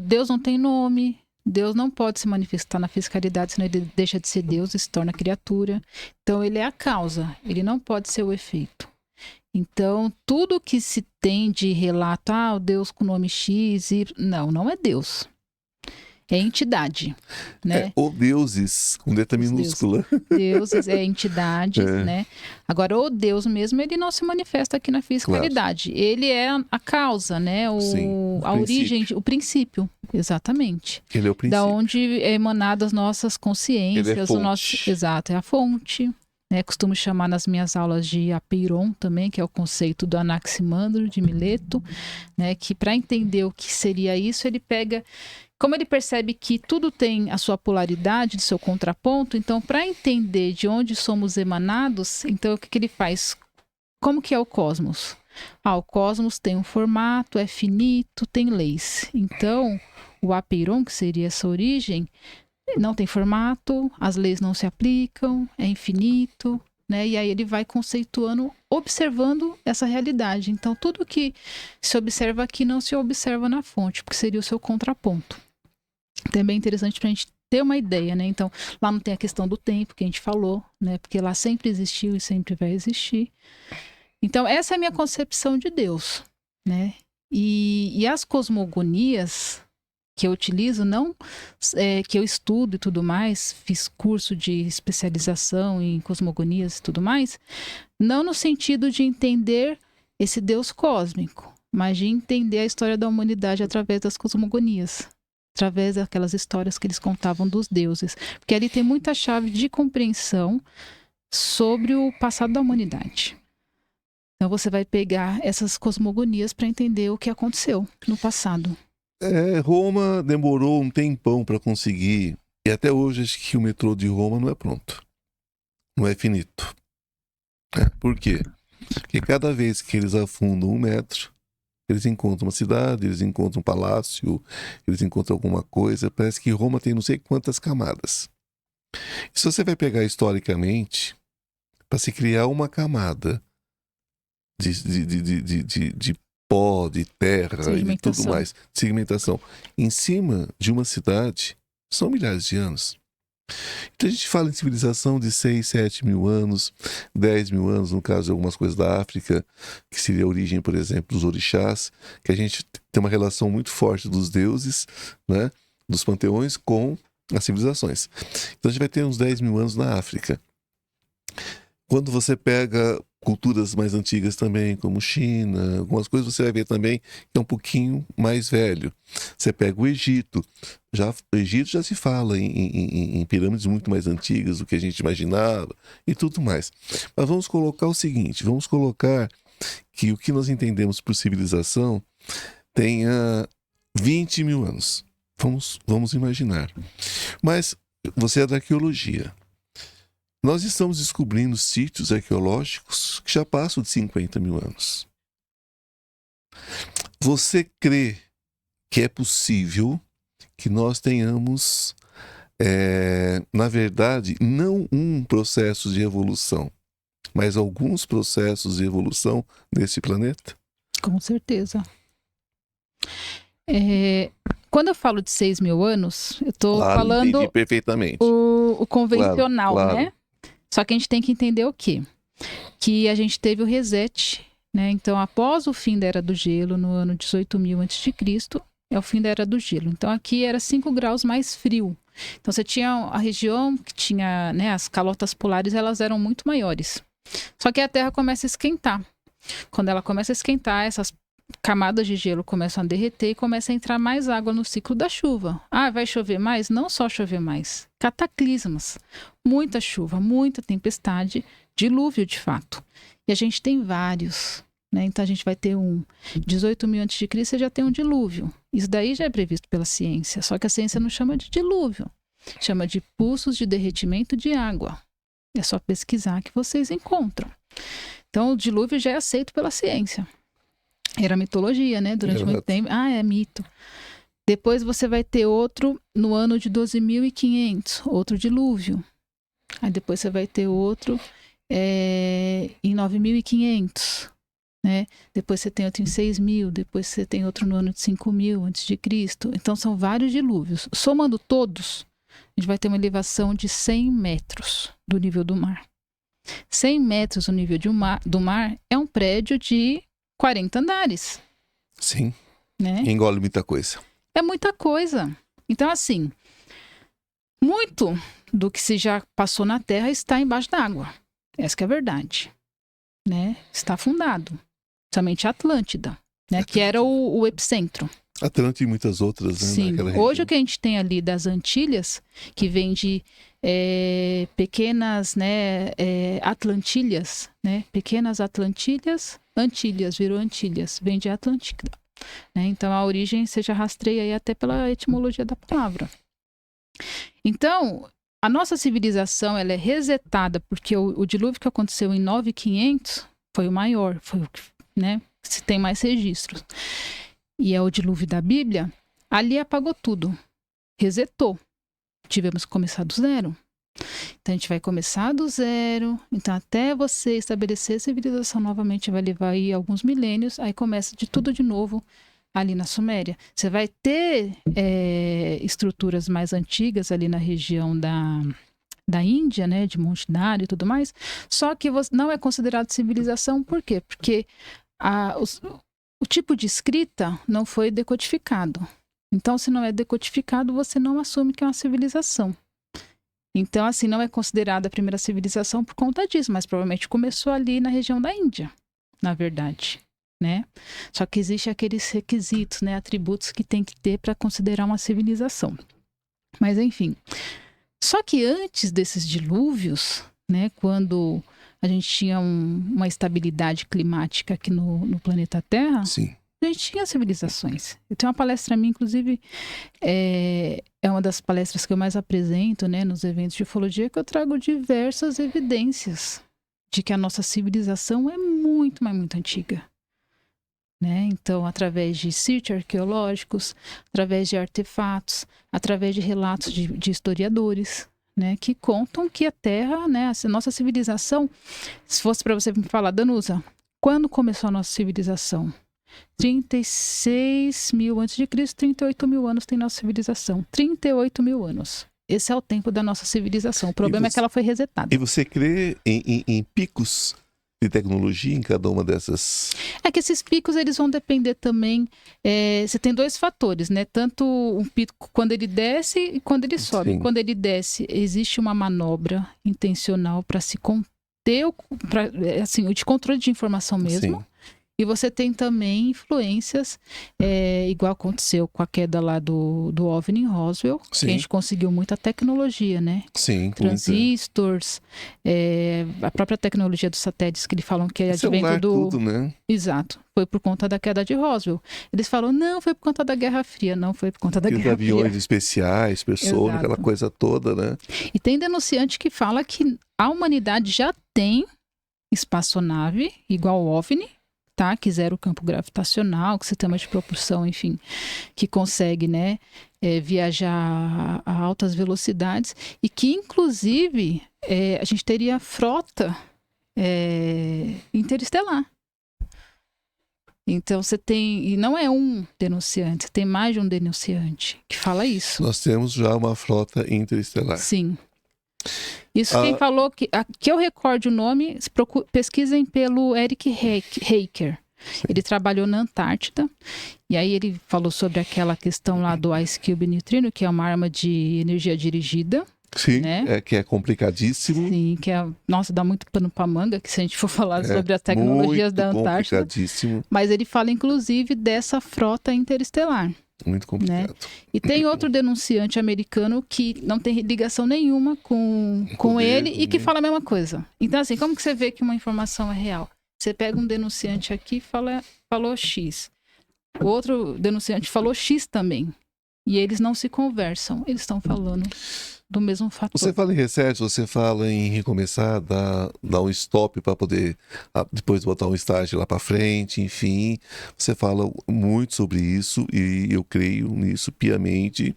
Deus não tem nome, Deus não pode se manifestar na fiscalidade, senão ele deixa de ser Deus e se torna criatura. Então ele é a causa, ele não pode ser o efeito. Então, tudo que se tem de relato, o Deus com nome X, não é Deus. É entidade, né? Ou deuses, com letra minúscula. Deuses é entidades, né? Agora, o Deus mesmo, ele não se manifesta aqui na fiscalidade. Claro. Ele é a causa, né? A origem, o princípio, exatamente. Ele é o princípio. Da onde é emanado as nossas consciências. Ele é fonte. Exato, é a fonte. Né, costumo chamar nas minhas aulas de apeiron também, que é o conceito do Anaximandro de Mileto, né, que para entender o que seria isso, ele pega, como ele percebe que tudo tem a sua polaridade, do seu contraponto, então para entender de onde somos emanados, então o que ele faz? Como que é o cosmos? O cosmos tem um formato, é finito, tem leis. Então, o apeiron, que seria essa origem, não tem formato, as leis não se aplicam, é infinito, né? E aí ele vai conceituando, observando essa realidade. Então, tudo que se observa aqui não se observa na fonte, porque seria o seu contraponto. Então, é bem interessante para a gente ter uma ideia, né? Então, lá não tem a questão do tempo que a gente falou, né? Porque lá sempre existiu e sempre vai existir. Então, essa é a minha concepção de Deus, né? E as cosmogonias que eu utilizo, não que eu estudo e tudo mais, fiz curso de especialização em cosmogonias e tudo mais, não no sentido de entender esse Deus cósmico, mas de entender a história da humanidade através das cosmogonias, através daquelas histórias que eles contavam dos deuses, porque ali tem muita chave de compreensão sobre o passado da humanidade. Então você vai pegar essas cosmogonias para entender o que aconteceu no passado. Roma demorou um tempão para conseguir, e até hoje acho que o metrô de Roma não é pronto, não é finito. Por quê? Porque cada vez que eles afundam 1 metro, eles encontram uma cidade, eles encontram um palácio, eles encontram alguma coisa. Parece que Roma tem não sei quantas camadas. E se você vai pegar historicamente, para se criar uma camada de pó, de terra e tudo mais, segmentação, em cima de uma cidade, são milhares de anos. Então a gente fala em civilização de 6, 7 mil anos, 10 mil anos, no caso de algumas coisas da África, que seria a origem, por exemplo, dos orixás, que a gente tem uma relação muito forte dos deuses, né, dos panteões com as civilizações. Então a gente vai ter uns 10 mil anos na África. Quando você pega culturas mais antigas também, como China, algumas coisas você vai ver também que é um pouquinho mais velho. Você pega o Egito. O Egito já se fala em pirâmides muito mais antigas do que a gente imaginava e tudo mais. Mas vamos colocar o seguinte, vamos colocar que o que nós entendemos por civilização tenha 20 mil anos. Vamos imaginar. Mas você é da arqueologia. Nós estamos descobrindo sítios arqueológicos que já passam de 50 mil anos. Você crê que é possível que nós tenhamos, na verdade, não um processo de evolução, mas alguns processos de evolução nesse planeta? Com certeza. Quando eu falo de 6 mil anos, eu estou falando entendi perfeitamente. O convencional, claro. né? Só que a gente tem que entender o quê? Que a gente teve o reset, né? Então, após o fim da Era do Gelo, no ano 18.000 a.C., é o fim da Era do Gelo. Então, aqui era 5 graus mais frio. Então, você tinha a região que tinha, né, as calotas polares, elas eram muito maiores. Só que a Terra começa a esquentar. Quando ela começa a esquentar, camadas de gelo começam a derreter e começa a entrar mais água no ciclo da chuva. Ah, vai chover mais? Não só chover mais. Cataclismas. Muita chuva, muita tempestade, dilúvio de fato. E a gente tem vários, né? Então a gente vai ter 18.000 a.C., você já tem um dilúvio. Isso daí já é previsto pela ciência, só que a ciência não chama de dilúvio. Chama de pulsos de derretimento de água. É só pesquisar que vocês encontram. Então, o dilúvio já é aceito pela ciência. Era mitologia, né? Durante muito tempo. Ah, é mito. Depois você vai ter outro no ano de 12.500, outro dilúvio. Aí depois você vai ter outro em 9.500, né? Depois você tem outro em 6.000, depois você tem outro no ano de 5.000 a.C. Então, são vários dilúvios. Somando todos, a gente vai ter uma elevação de 100 metros do nível do mar. 100 metros do nível do mar é um prédio de 40 andares. Sim. Né? Engole muita coisa. É muita coisa. Então, assim, muito do que se já passou na Terra está embaixo d'água. Essa que é a verdade. Né? Está afundado. Somente a Atlântida, né? Que era o epicentro. Atlântida e muitas outras, né? Sim. Hoje o que a gente tem ali das Antilhas, que vem de pequenas, né, Atlantilhas, né? Pequenas Atlantilhas, Antilhas, virou Antilhas, vem de Atlântida. Né? Então a origem você já rastreia aí até pela etimologia da palavra. Então, a nossa civilização ela é resetada porque o dilúvio que aconteceu em 9.500 foi o maior, foi o que, né, se tem mais registros. E é o dilúvio da Bíblia, ali apagou tudo, resetou. Tivemos que começar do zero. Então a gente vai começar do zero, então até você estabelecer a civilização novamente vai levar aí alguns milênios, aí começa de tudo de novo ali na Suméria. Você vai ter estruturas mais antigas ali na região da Índia, né, de Monte Dara e tudo mais, só que não é considerado civilização, por quê? Porque o tipo de escrita não foi decodificado. Então, se não é decodificado, você não assume que é uma civilização. Então, assim, não é considerada a primeira civilização por conta disso, mas provavelmente começou ali na região da Índia, na verdade, né? Só que existem aqueles requisitos, né, atributos que tem que ter para considerar uma civilização. Mas, enfim. Só que antes desses dilúvios, né, quando a gente tinha uma estabilidade climática aqui no planeta Terra, sim, a gente tinha civilizações. Eu tenho uma palestra minha, inclusive, é uma das palestras que eu mais apresento, né, nos eventos de ufologia, que eu trago diversas evidências de que a nossa civilização é muito, mas muito antiga. Né? Então, através de sítios arqueológicos, através de artefatos, através de relatos de historiadores, né, que contam que a Terra, né, a nossa civilização, se fosse para você me falar, Danusa, quando começou a nossa civilização? 36.000 a.C., 38.000 anos tem nossa civilização. 38.000 anos. Esse é o tempo da nossa civilização. O problema é que ela foi resetada. E você crê em picos de tecnologia em cada uma dessas? É que esses picos eles vão depender também. Você tem dois fatores, né? Tanto um pico quando ele desce e quando ele sobe. Sim. Quando ele desce, existe uma manobra intencional para se conter, assim, o de controle de informação mesmo. Sim. E você tem também influências, igual aconteceu com a queda lá do OVNI em Roswell, Sim. que a gente conseguiu muita tecnologia, né? Sim, transistores, a própria tecnologia dos satélites que eles falam que é advento do... tudo, né? Exato. Foi por conta da queda de Roswell. Eles falam, não, foi por conta da Guerra Fria. Não foi por conta da Guerra Fria. Aviões especiais, pessoas, aquela coisa toda, né? E tem denunciante que fala que a humanidade já tem espaçonave, igual o OVNI, tá? Que zera o campo gravitacional, que sistema de propulsão, enfim, que consegue, né, viajar a altas velocidades e que, inclusive, a gente teria frota interestelar. Então, você tem, e não é um denunciante, você tem mais de um denunciante que fala isso. Nós temos já uma frota interestelar. Sim. Isso quem falou, que eu recorde o nome, pesquisem pelo Eric Haker. Ele trabalhou na Antártida, e aí ele falou sobre aquela questão lá do Ice Cube Neutrino, que é uma arma de energia dirigida, Sim, né? que é complicadíssimo. Sim, nossa, dá muito pano pra manga, que se a gente for falar sobre as tecnologias da Antártida. Complicadíssimo. Mas ele fala, inclusive, dessa frota interestelar. Muito complicado. Né? E tem outro denunciante americano que não tem ligação nenhuma com ele e que fala a mesma coisa. Então, assim, como que você vê que uma informação é real? Você pega um denunciante aqui e falou X. O outro denunciante falou X também. E eles não se conversam. Eles estão falando do mesmo fator. Você fala em reset, você fala em recomeçar, dar um stop para poder depois botar um estágio lá para frente, enfim. Você fala muito sobre isso e eu creio nisso piamente.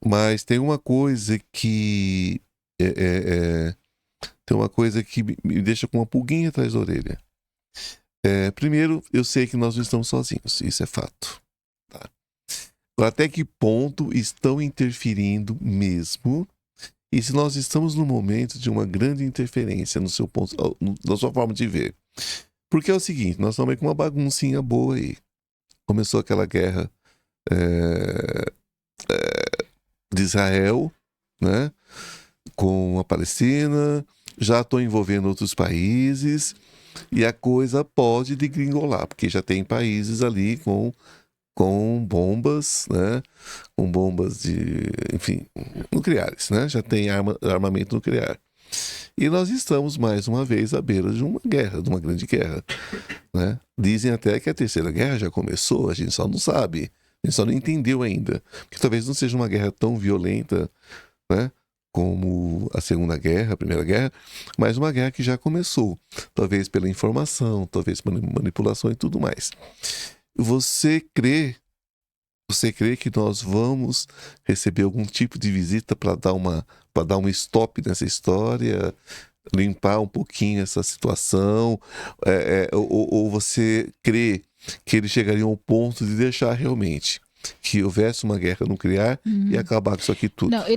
Mas tem uma coisa que tem uma coisa que me deixa com uma pulguinha atrás da orelha. Primeiro, eu sei que nós não estamos sozinhos, isso é fato. Tá? Até que ponto estão interferindo mesmo? E se nós estamos no momento de uma grande interferência no seu ponto, na sua forma de ver? Porque é o seguinte, nós estamos aí com uma baguncinha boa aí. Começou aquela guerra de Israel, né? Com a Palestina, já estou envolvendo outros países e a coisa pode degringolar, porque já tem países ali com bombas, né? Com bombas enfim, nucleares, né? Já tem armamento nuclear. E nós estamos, mais uma vez, à beira de uma guerra, de uma grande guerra, né? Dizem até que a Terceira Guerra já começou, a gente só não sabe, a gente só não entendeu ainda. Que talvez não seja uma guerra tão violenta, né? Como a Segunda Guerra, a Primeira Guerra, mas uma guerra que já começou, talvez pela informação, talvez pela manipulação e tudo mais. Você crê que nós vamos receber algum tipo de visita para dar um stop nessa história, limpar um pouquinho essa situação, ou você crê que eles chegariam ao ponto de deixar realmente que houvesse uma guerra nuclear e acabar com isso aqui tudo? Não,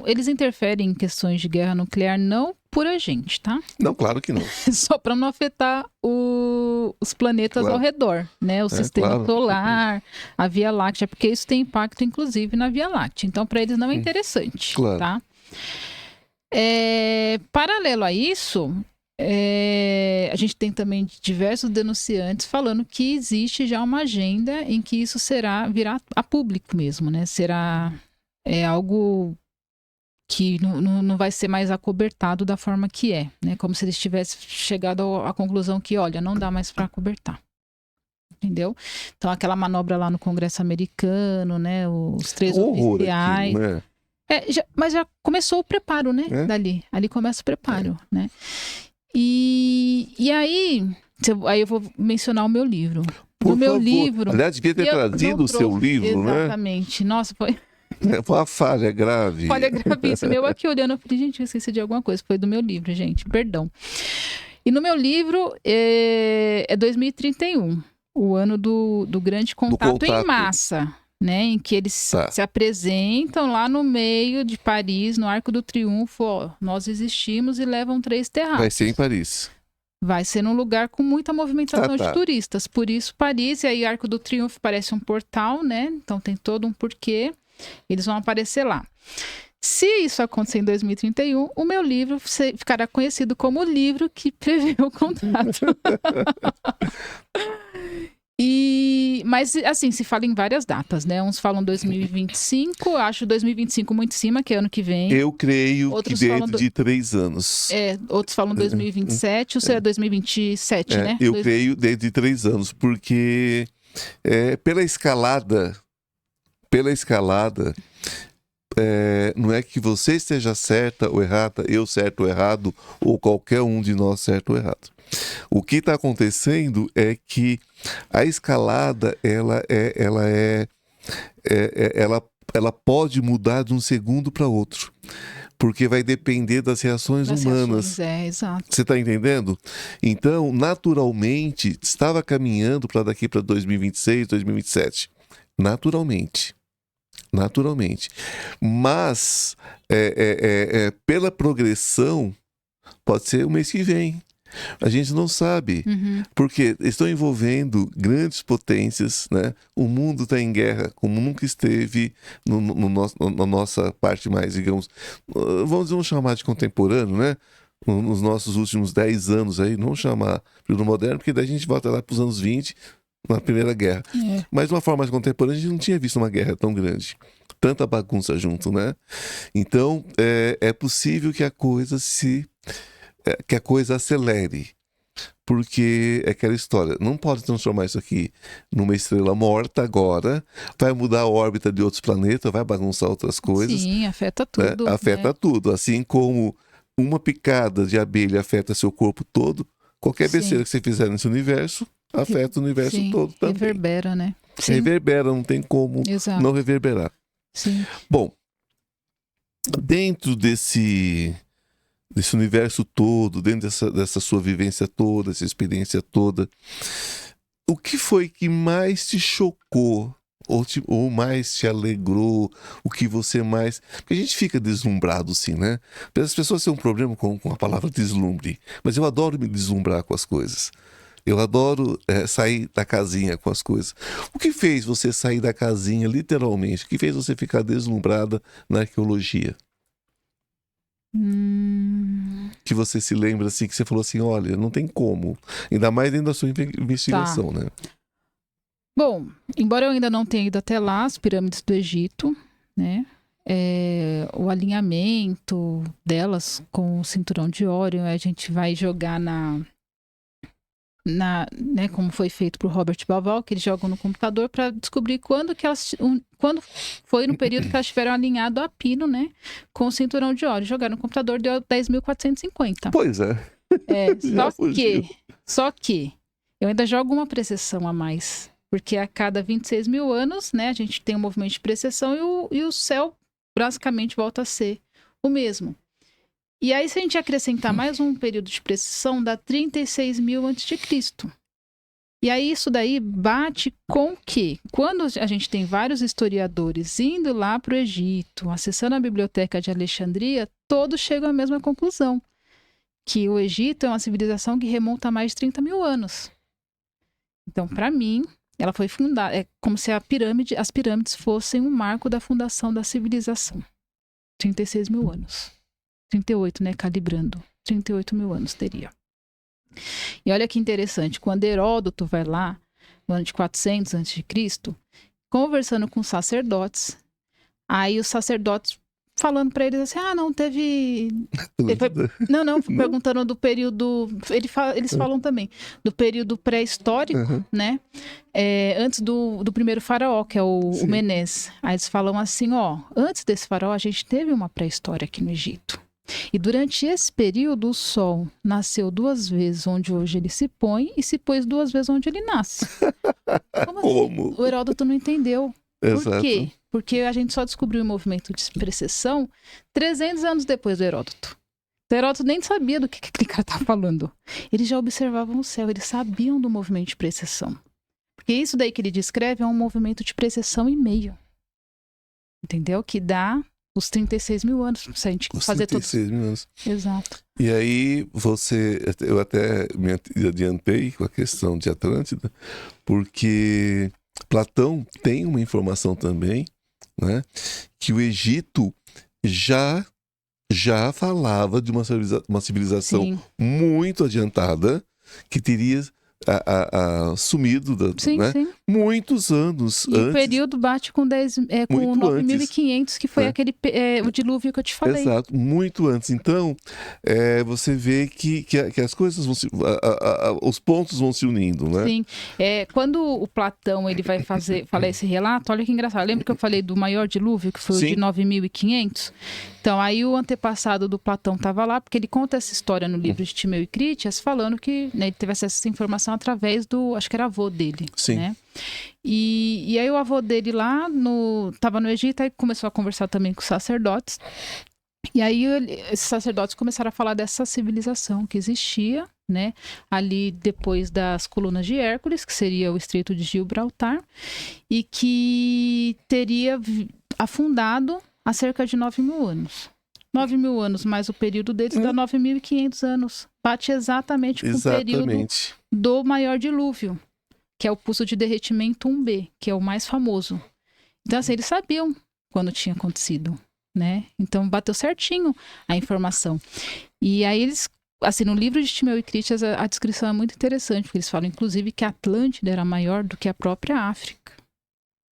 eles interferem em questões de guerra nuclear não por a gente, tá? Não, claro que não. Só para não afetar os planetas ao redor, né? O sistema solar, a Via Láctea, porque isso tem impacto, inclusive, na Via Láctea. Então, para eles não é interessante, tá? Paralelo a isso, a gente tem também diversos denunciantes falando que existe já uma agenda em que isso virá a público mesmo, né? Será algo que não vai ser mais acobertado da forma que né? Como se eles tivessem chegado à conclusão que, olha, não dá mais para acobertar. Entendeu? Então, aquela manobra lá no Congresso americano, né? Os 3 oficiais. Aquilo, né? Mas já começou o preparo, né? Dali. Ali começa o preparo, né? E aí eu vou mencionar o meu livro. Por favor. Aliás, devia ter trazido o seu livro, né? Exatamente. Nossa, foi uma falha grave. Falha gravíssima. Eu aqui olhando, eu falei, gente, eu esqueci de alguma coisa. Foi do meu livro, gente, perdão. E no meu livro é 2031, o ano do grande contato em massa, né? Em que eles se apresentam lá no meio de Paris, no Arco do Triunfo, ó, nós existimos, e levam 3 terraços. Vai ser em Paris. Vai ser num lugar com muita movimentação de turistas. Por isso, Paris, e aí Arco do Triunfo parece um portal, né? Então tem todo um porquê. Eles vão aparecer lá. Se isso acontecer em 2031, o meu livro ficará conhecido como o livro que previu o contrato. Mas, assim, se fala em várias datas, né? Uns falam 2025, acho 2025 muito em cima, que é ano que vem. Eu creio que dentro de 3 anos. Outros falam 2027, ou seja, 2027, né? Eu creio dentro de 3 anos, porque pela escalada, não é que você esteja certa ou errada, eu certo ou errado, ou qualquer um de nós certo ou errado. O que está acontecendo é que a escalada ela pode mudar de um segundo para outro, porque vai depender das reações humanas. Exato. Você está entendendo? Então, naturalmente, estava caminhando para daqui para 2026, 2027. Naturalmente. Mas, pela progressão, pode ser o mês que vem. A gente não sabe, porque estão envolvendo grandes potências, né? O mundo está em guerra como nunca esteve na nossa parte mais, digamos, vamos chamar de contemporâneo, né? Nos nossos últimos 10 anos aí, não chamar período moderno, porque daí a gente volta lá para os anos 20, na Primeira Guerra. Mas de uma forma mais contemporânea, a gente não tinha visto uma guerra tão grande. Tanta bagunça junto, né? Então, é possível que a coisa que a coisa acelere. Porque é aquela história, não pode transformar isso aqui numa estrela morta agora, vai mudar a órbita de outros planetas, vai bagunçar outras coisas. Sim, afeta tudo. Né? Afeta tudo. Assim como uma picada de abelha afeta seu corpo todo, qualquer besteira que você fizer nesse universo, afeta o universo todo também. Reverbera, né? Sim. Reverbera, não tem como não reverberar. Sim. Bom, dentro desse universo todo, dentro dessa sua vivência toda, essa experiência toda, o que foi que mais te chocou? Ou mais te alegrou? O que você mais... Porque a gente fica deslumbrado, assim, né? As pessoas têm um problema com a palavra deslumbre, mas eu adoro me deslumbrar com as coisas. Eu adoro sair da casinha com as coisas. O que fez você sair da casinha, literalmente? O que fez você ficar deslumbrada na arqueologia? Que você se lembra, assim, que você falou assim, olha, não tem como. Ainda mais dentro da sua investigação, né? Bom, embora eu ainda não tenha ido até lá, as pirâmides do Egito, né? O alinhamento delas com o cinturão de Órion, a gente vai jogar né, como foi feito por Robert Bauval, que eles jogam no computador para descobrir quando foi no período que elas estiveram alinhado a pino, né, com o cinturão de Órion. Jogaram no computador, deu 10.450. Pois é. Só que eu ainda jogo uma precessão a mais, porque a cada 26 mil anos, né, a gente tem um movimento de precessão e o céu basicamente volta a ser o mesmo. E aí, se a gente acrescentar mais um período de precessão, dá 36 mil a.C. E aí, isso daí bate com que, quando a gente tem vários historiadores indo lá para o Egito, acessando a biblioteca de Alexandria, todos chegam à mesma conclusão, que o Egito é uma civilização que remonta a mais de 30 mil anos. Então, para mim, ela foi fundada, é como se as pirâmides fossem um marco da fundação da civilização. 36 mil anos. 38, né? Calibrando. 38 mil anos teria. E olha que interessante, quando Heródoto vai lá, no ano de 400 a.C., conversando com sacerdotes, aí os sacerdotes falando para eles assim, não, teve... perguntando do período... Eles falam também do período pré-histórico, né? Antes do primeiro faraó, que é o Menés. Aí eles falam assim, antes desse faraó, a gente teve uma pré-história aqui no Egito. E durante esse período, o Sol nasceu 2 vezes onde hoje ele se põe e se pôs 2 vezes onde ele nasce. Como assim? O Heródoto não entendeu. Exato. Por quê? Porque a gente só descobriu o movimento de precessão 300 anos depois do Heródoto. O Heródoto nem sabia do que aquele cara estava falando. Eles já observavam o céu, eles sabiam do movimento de precessão. Porque isso daí que ele descreve é um movimento de precessão e meio. Entendeu? Que dá... os 36 mil anos, se a gente fazer todos. 36 mil anos. Exato. E aí eu até me adiantei com a questão de Atlântida, porque Platão tem uma informação também, né, que o Egito já falava de uma civilização Sim. muito adiantada, que teria sumido sim. muitos anos antes. E o período bate com 9.500, que foi o dilúvio que eu te falei. Exato, muito antes. Então, você vê que as coisas vão os pontos vão se unindo, né? Sim. Quando o Platão ele vai falar esse relato, olha que engraçado. Lembra que eu falei do maior dilúvio, que foi o de 9.500? Então, aí o antepassado do Platão estava lá, porque ele conta essa história no livro de Timeu e Crítias, falando que, né, ele teve acesso a essa informação através acho que era avô dele. Sim. Né? E aí o avô dele lá estava no Egito, aí começou a conversar também com os sacerdotes. E aí esses sacerdotes começaram a falar dessa civilização que existia, né? Ali depois das colunas de Hércules, que seria o Estreito de Gibraltar, e que teria afundado há cerca de 9 mil anos. 9 mil anos mais o período deles dá 9.500 anos bate exatamente com o período do maior dilúvio, que é o pulso de derretimento 1B, que é o mais famoso. Então, assim, eles sabiam quando tinha acontecido, né? Então, bateu certinho a informação. E aí eles, assim, no livro de Timeu e Critias, a descrição é muito interessante, porque eles falam, inclusive, que a Atlântida era maior do que a própria África.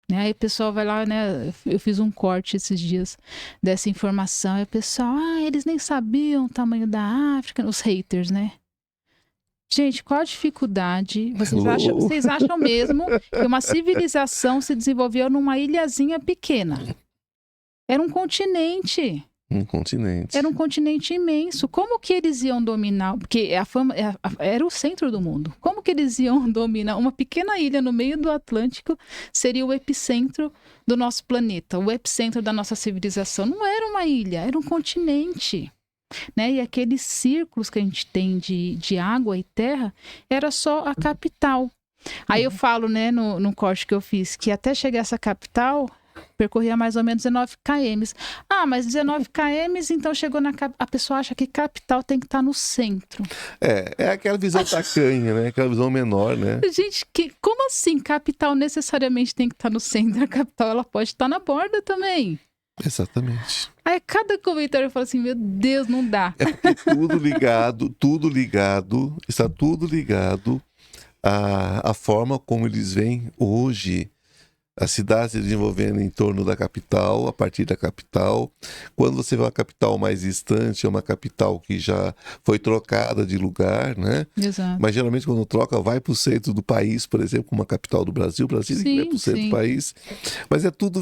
Né? Aí o pessoal vai lá, né? Eu fiz um corte esses dias dessa informação, e o pessoal, eles nem sabiam o tamanho da África, os haters, né? Gente, qual a dificuldade? Vocês acham mesmo que uma civilização se desenvolveu numa ilhazinha pequena? Era um continente. Era um continente imenso. Como que eles iam dominar? Porque era o centro do mundo. Como que eles iam dominar? Uma pequena ilha no meio do Atlântico seria o epicentro do nosso planeta, o epicentro da nossa civilização. Não era uma ilha, era um continente. Né? E aqueles círculos que a gente tem de água e terra era só a capital. Aí eu falo, né, no corte que eu fiz, que até chegar essa capital percorria mais ou menos 19 km. Mas 19 km, então chegou na capital. A pessoa acha que capital tem que estar no centro. É aquela visão tacanha, né? Aquela visão menor, né? Gente, como assim capital necessariamente tem que estar no centro? A capital ela pode estar na borda também. Exatamente. Aí cada comentário eu falo assim, meu Deus, não dá. É porque está tudo ligado à forma como eles veem hoje as cidades se desenvolvendo em torno da capital, a partir da capital. Quando você vê uma capital mais distante, é uma capital que já foi trocada de lugar, né? Exato. Mas geralmente quando troca, vai para o centro do país, por exemplo, como a capital do Brasil. O Brasil vai para o centro do país. Mas é tudo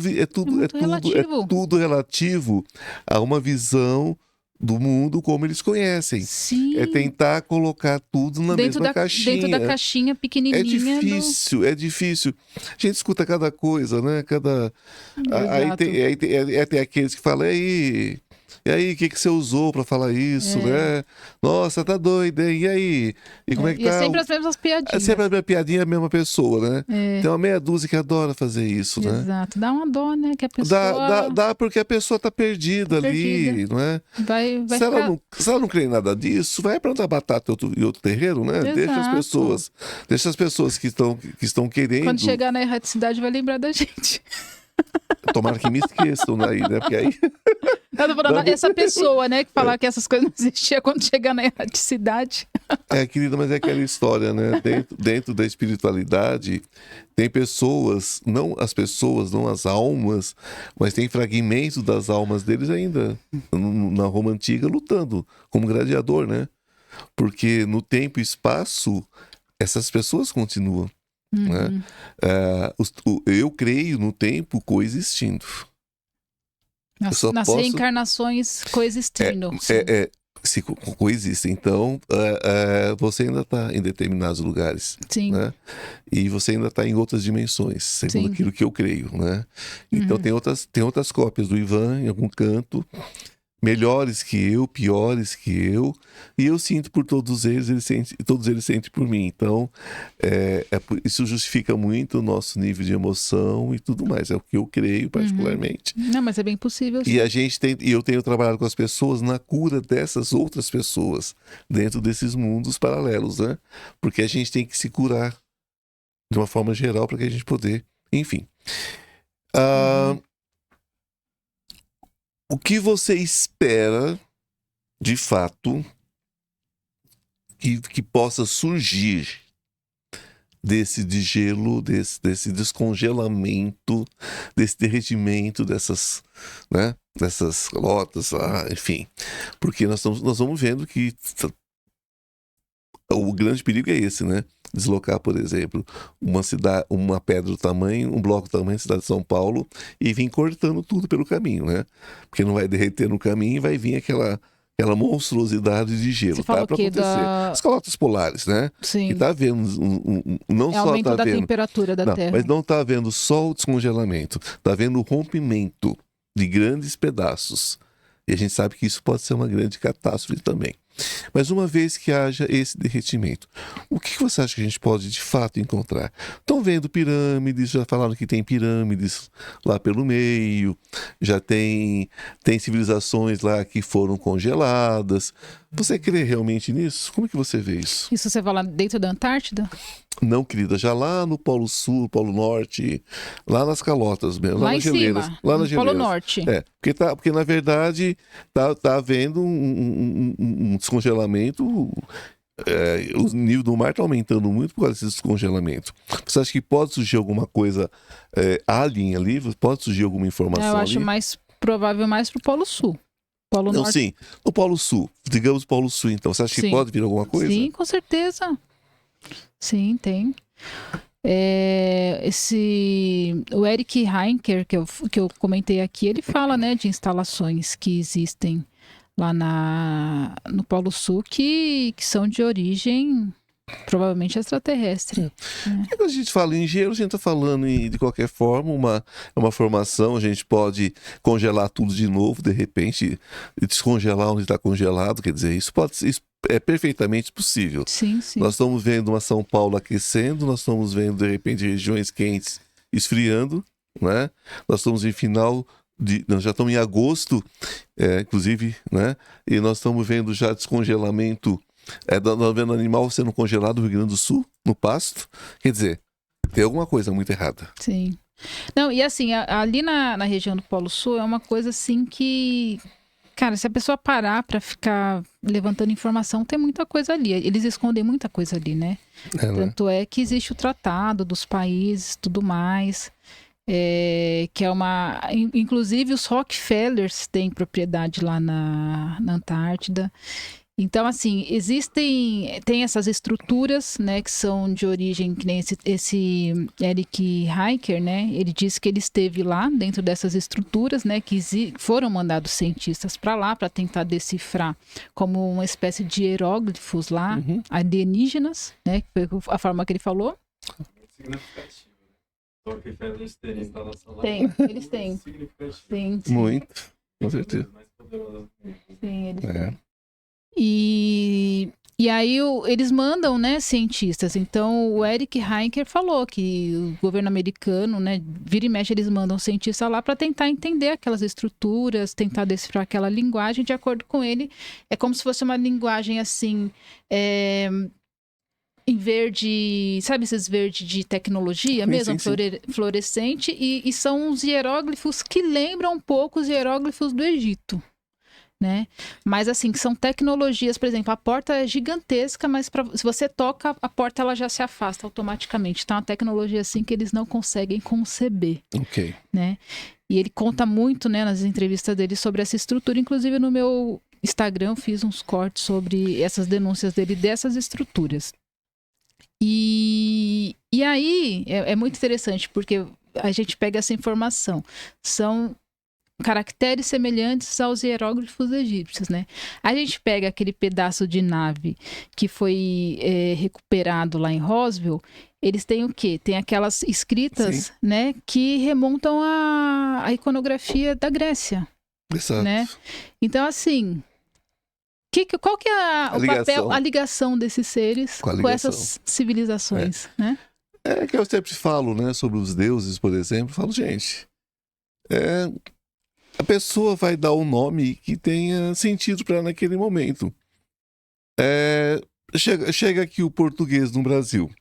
relativo a uma visão do mundo como eles conhecem. Sim. É tentar colocar tudo na mesma caixinha. Dentro da caixinha pequenininha. É difícil. A gente escuta cada coisa, né? Aí tem aqueles que falam, e aí, o que você usou pra falar isso, né? Nossa, tá doida, hein? E aí? E como é que tá? É sempre as mesmas piadinhas. É sempre a mesma piadinha, a mesma pessoa, né? Tem uma meia dúzia que adora fazer isso, né? Exato. Dá uma dó, né? Que a pessoa... Dá porque a pessoa tá perdida ali, não é? Se ela não crê em nada disso, vai plantar batata em outro terreno, né? Exato. Deixa as pessoas que estão querendo... Quando chegar na erraticidade, vai lembrar da gente. Tomara que me esqueçam aí, né? Porque aí... Essa pessoa, né, que falar que essas coisas não existiam quando chegar na erraticidade. Querida, mas é aquela história, né? Dentro da espiritualidade, tem pessoas, não as almas, mas tem fragmentos das almas deles ainda, na Roma Antiga, lutando como gladiador, né? Porque no tempo e espaço, essas pessoas continuam. Né? Eu creio no tempo coexistindo. Nas reencarnações coexistindo. Se coexistem. Então, você ainda está em determinados lugares. Sim. Né? E você ainda está em outras dimensões, segundo aquilo que eu creio. Né? Então, tem outras cópias do Ivan em algum canto, melhores que eu, piores que eu, e eu sinto por todos eles, todos eles sentem por mim. Então, isso justifica muito o nosso nível de emoção e tudo mais. É o que eu creio particularmente. Não, mas é bem possível. Sim. E eu tenho trabalhado com as pessoas na cura dessas outras pessoas dentro desses mundos paralelos, né? Porque a gente tem que se curar de uma forma geral para que a gente poder, enfim. O que você espera, de fato, que possa surgir desse degelo, desse descongelamento, desse derretimento dessas calotas, enfim. Porque nós vamos vendo que o grande perigo é esse, né? Deslocar, por exemplo, uma pedra do tamanho, um bloco do tamanho da cidade de São Paulo e vir cortando tudo pelo caminho, né? Porque não vai derreter no caminho e vai vir aquela monstruosidade de gelo. Tá para acontecer. As calotas polares, né? Sim. Que tá havendo não só aumento tá da vendo, temperatura da Terra. Mas não tá havendo só o descongelamento, tá havendo o rompimento de grandes pedaços. E a gente sabe que isso pode ser uma grande catástrofe também. Mas uma vez que haja esse derretimento, o que você acha que a gente pode de fato encontrar? Estão vendo pirâmides, já falaram que tem pirâmides lá pelo meio, já tem civilizações lá que foram congeladas. Você crê realmente nisso? Como é que você vê isso? Isso você fala dentro da Antártida? Não, querida, já lá no Polo Sul, Polo Norte, lá nas calotas mesmo, lá nas geleiras. Cima, Lá nas no Polo geleiras. Norte. Porque na verdade tá havendo um descongelamento, o nível do mar está aumentando muito por causa desse descongelamento. Você acha que pode surgir alguma coisa alien ali? Pode surgir alguma informação Eu acho ali? mais provável mais pro Polo Sul. Polo Não, Norte. sim, no Polo Sul, digamos Polo Sul, então. Você acha que pode vir alguma coisa? Sim, com certeza. Sim, tem. O Eric Heinker, que eu comentei aqui, ele fala, né, de instalações que existem lá no Polo Sul que são de origem provavelmente extraterrestre. Quando a gente fala em gelo, a gente está falando de qualquer forma, uma formação, a gente pode congelar tudo de novo, de repente, descongelar onde está congelado, quer dizer, isso é perfeitamente possível. Sim, sim. Nós estamos vendo uma São Paulo aquecendo, nós estamos vendo, de repente, regiões quentes esfriando, né? Nós estamos em nós já estamos em agosto, inclusive, né? E nós estamos vendo já descongelamento, nós vendo animal sendo congelado no Rio Grande do Sul, no pasto. Quer dizer, tem alguma coisa muito errada. Sim. Não, e assim, ali na região do Polo Sul é uma coisa assim que... Cara, se a pessoa parar pra ficar levantando informação, tem muita coisa ali. Eles escondem muita coisa ali, né? Tanto é que existe o tratado dos países, tudo mais, que é uma... Inclusive os Rockefellers têm propriedade lá na Antártida. Então, assim, tem essas estruturas, né, que são de origem, que nem esse Eric Heinker, né, ele disse que ele esteve lá dentro dessas estruturas, né, que foram mandados cientistas para lá para tentar decifrar como uma espécie de hieróglifos lá, alienígenas, né, que foi a forma que ele falou. Significativo. Eles têm instalação lá. Eles têm. Sim. Muito, com certeza. Sim, eles têm. E aí eles mandam, né, cientistas. Então o Eric Heinker falou que o governo americano, né, vira e mexe, eles mandam cientistas lá para tentar entender aquelas estruturas, tentar decifrar aquela linguagem. De acordo com ele, é como se fosse uma linguagem assim, em verde, sabe esses verdes de tecnologia mesmo, sim. Fluorescente, e são os hieróglifos que lembram um pouco os hieróglifos do Egito. Né? Mas assim, são tecnologias, por exemplo, a porta é gigantesca, mas se você toca, a porta ela já se afasta automaticamente. Então, é uma tecnologia assim que eles não conseguem conceber. Ok. Né? E ele conta muito, né, nas entrevistas dele sobre essa estrutura. Inclusive no meu Instagram eu fiz uns cortes sobre essas denúncias dele dessas estruturas. E aí é muito interessante, porque a gente pega essa informação. São caracteres semelhantes aos hieróglifos egípcios, né? A gente pega aquele pedaço de nave que foi recuperado lá em Roswell, eles têm o quê? Tem aquelas escritas, né, que remontam à iconografia da Grécia. Exato. Né? Então, assim, qual que é a ligação desses seres com essas civilizações, né? É que eu sempre falo, né, sobre os deuses, por exemplo, falo, gente, a pessoa vai dar um nome que tenha sentido para ela naquele momento. Chega aqui o português no Brasil,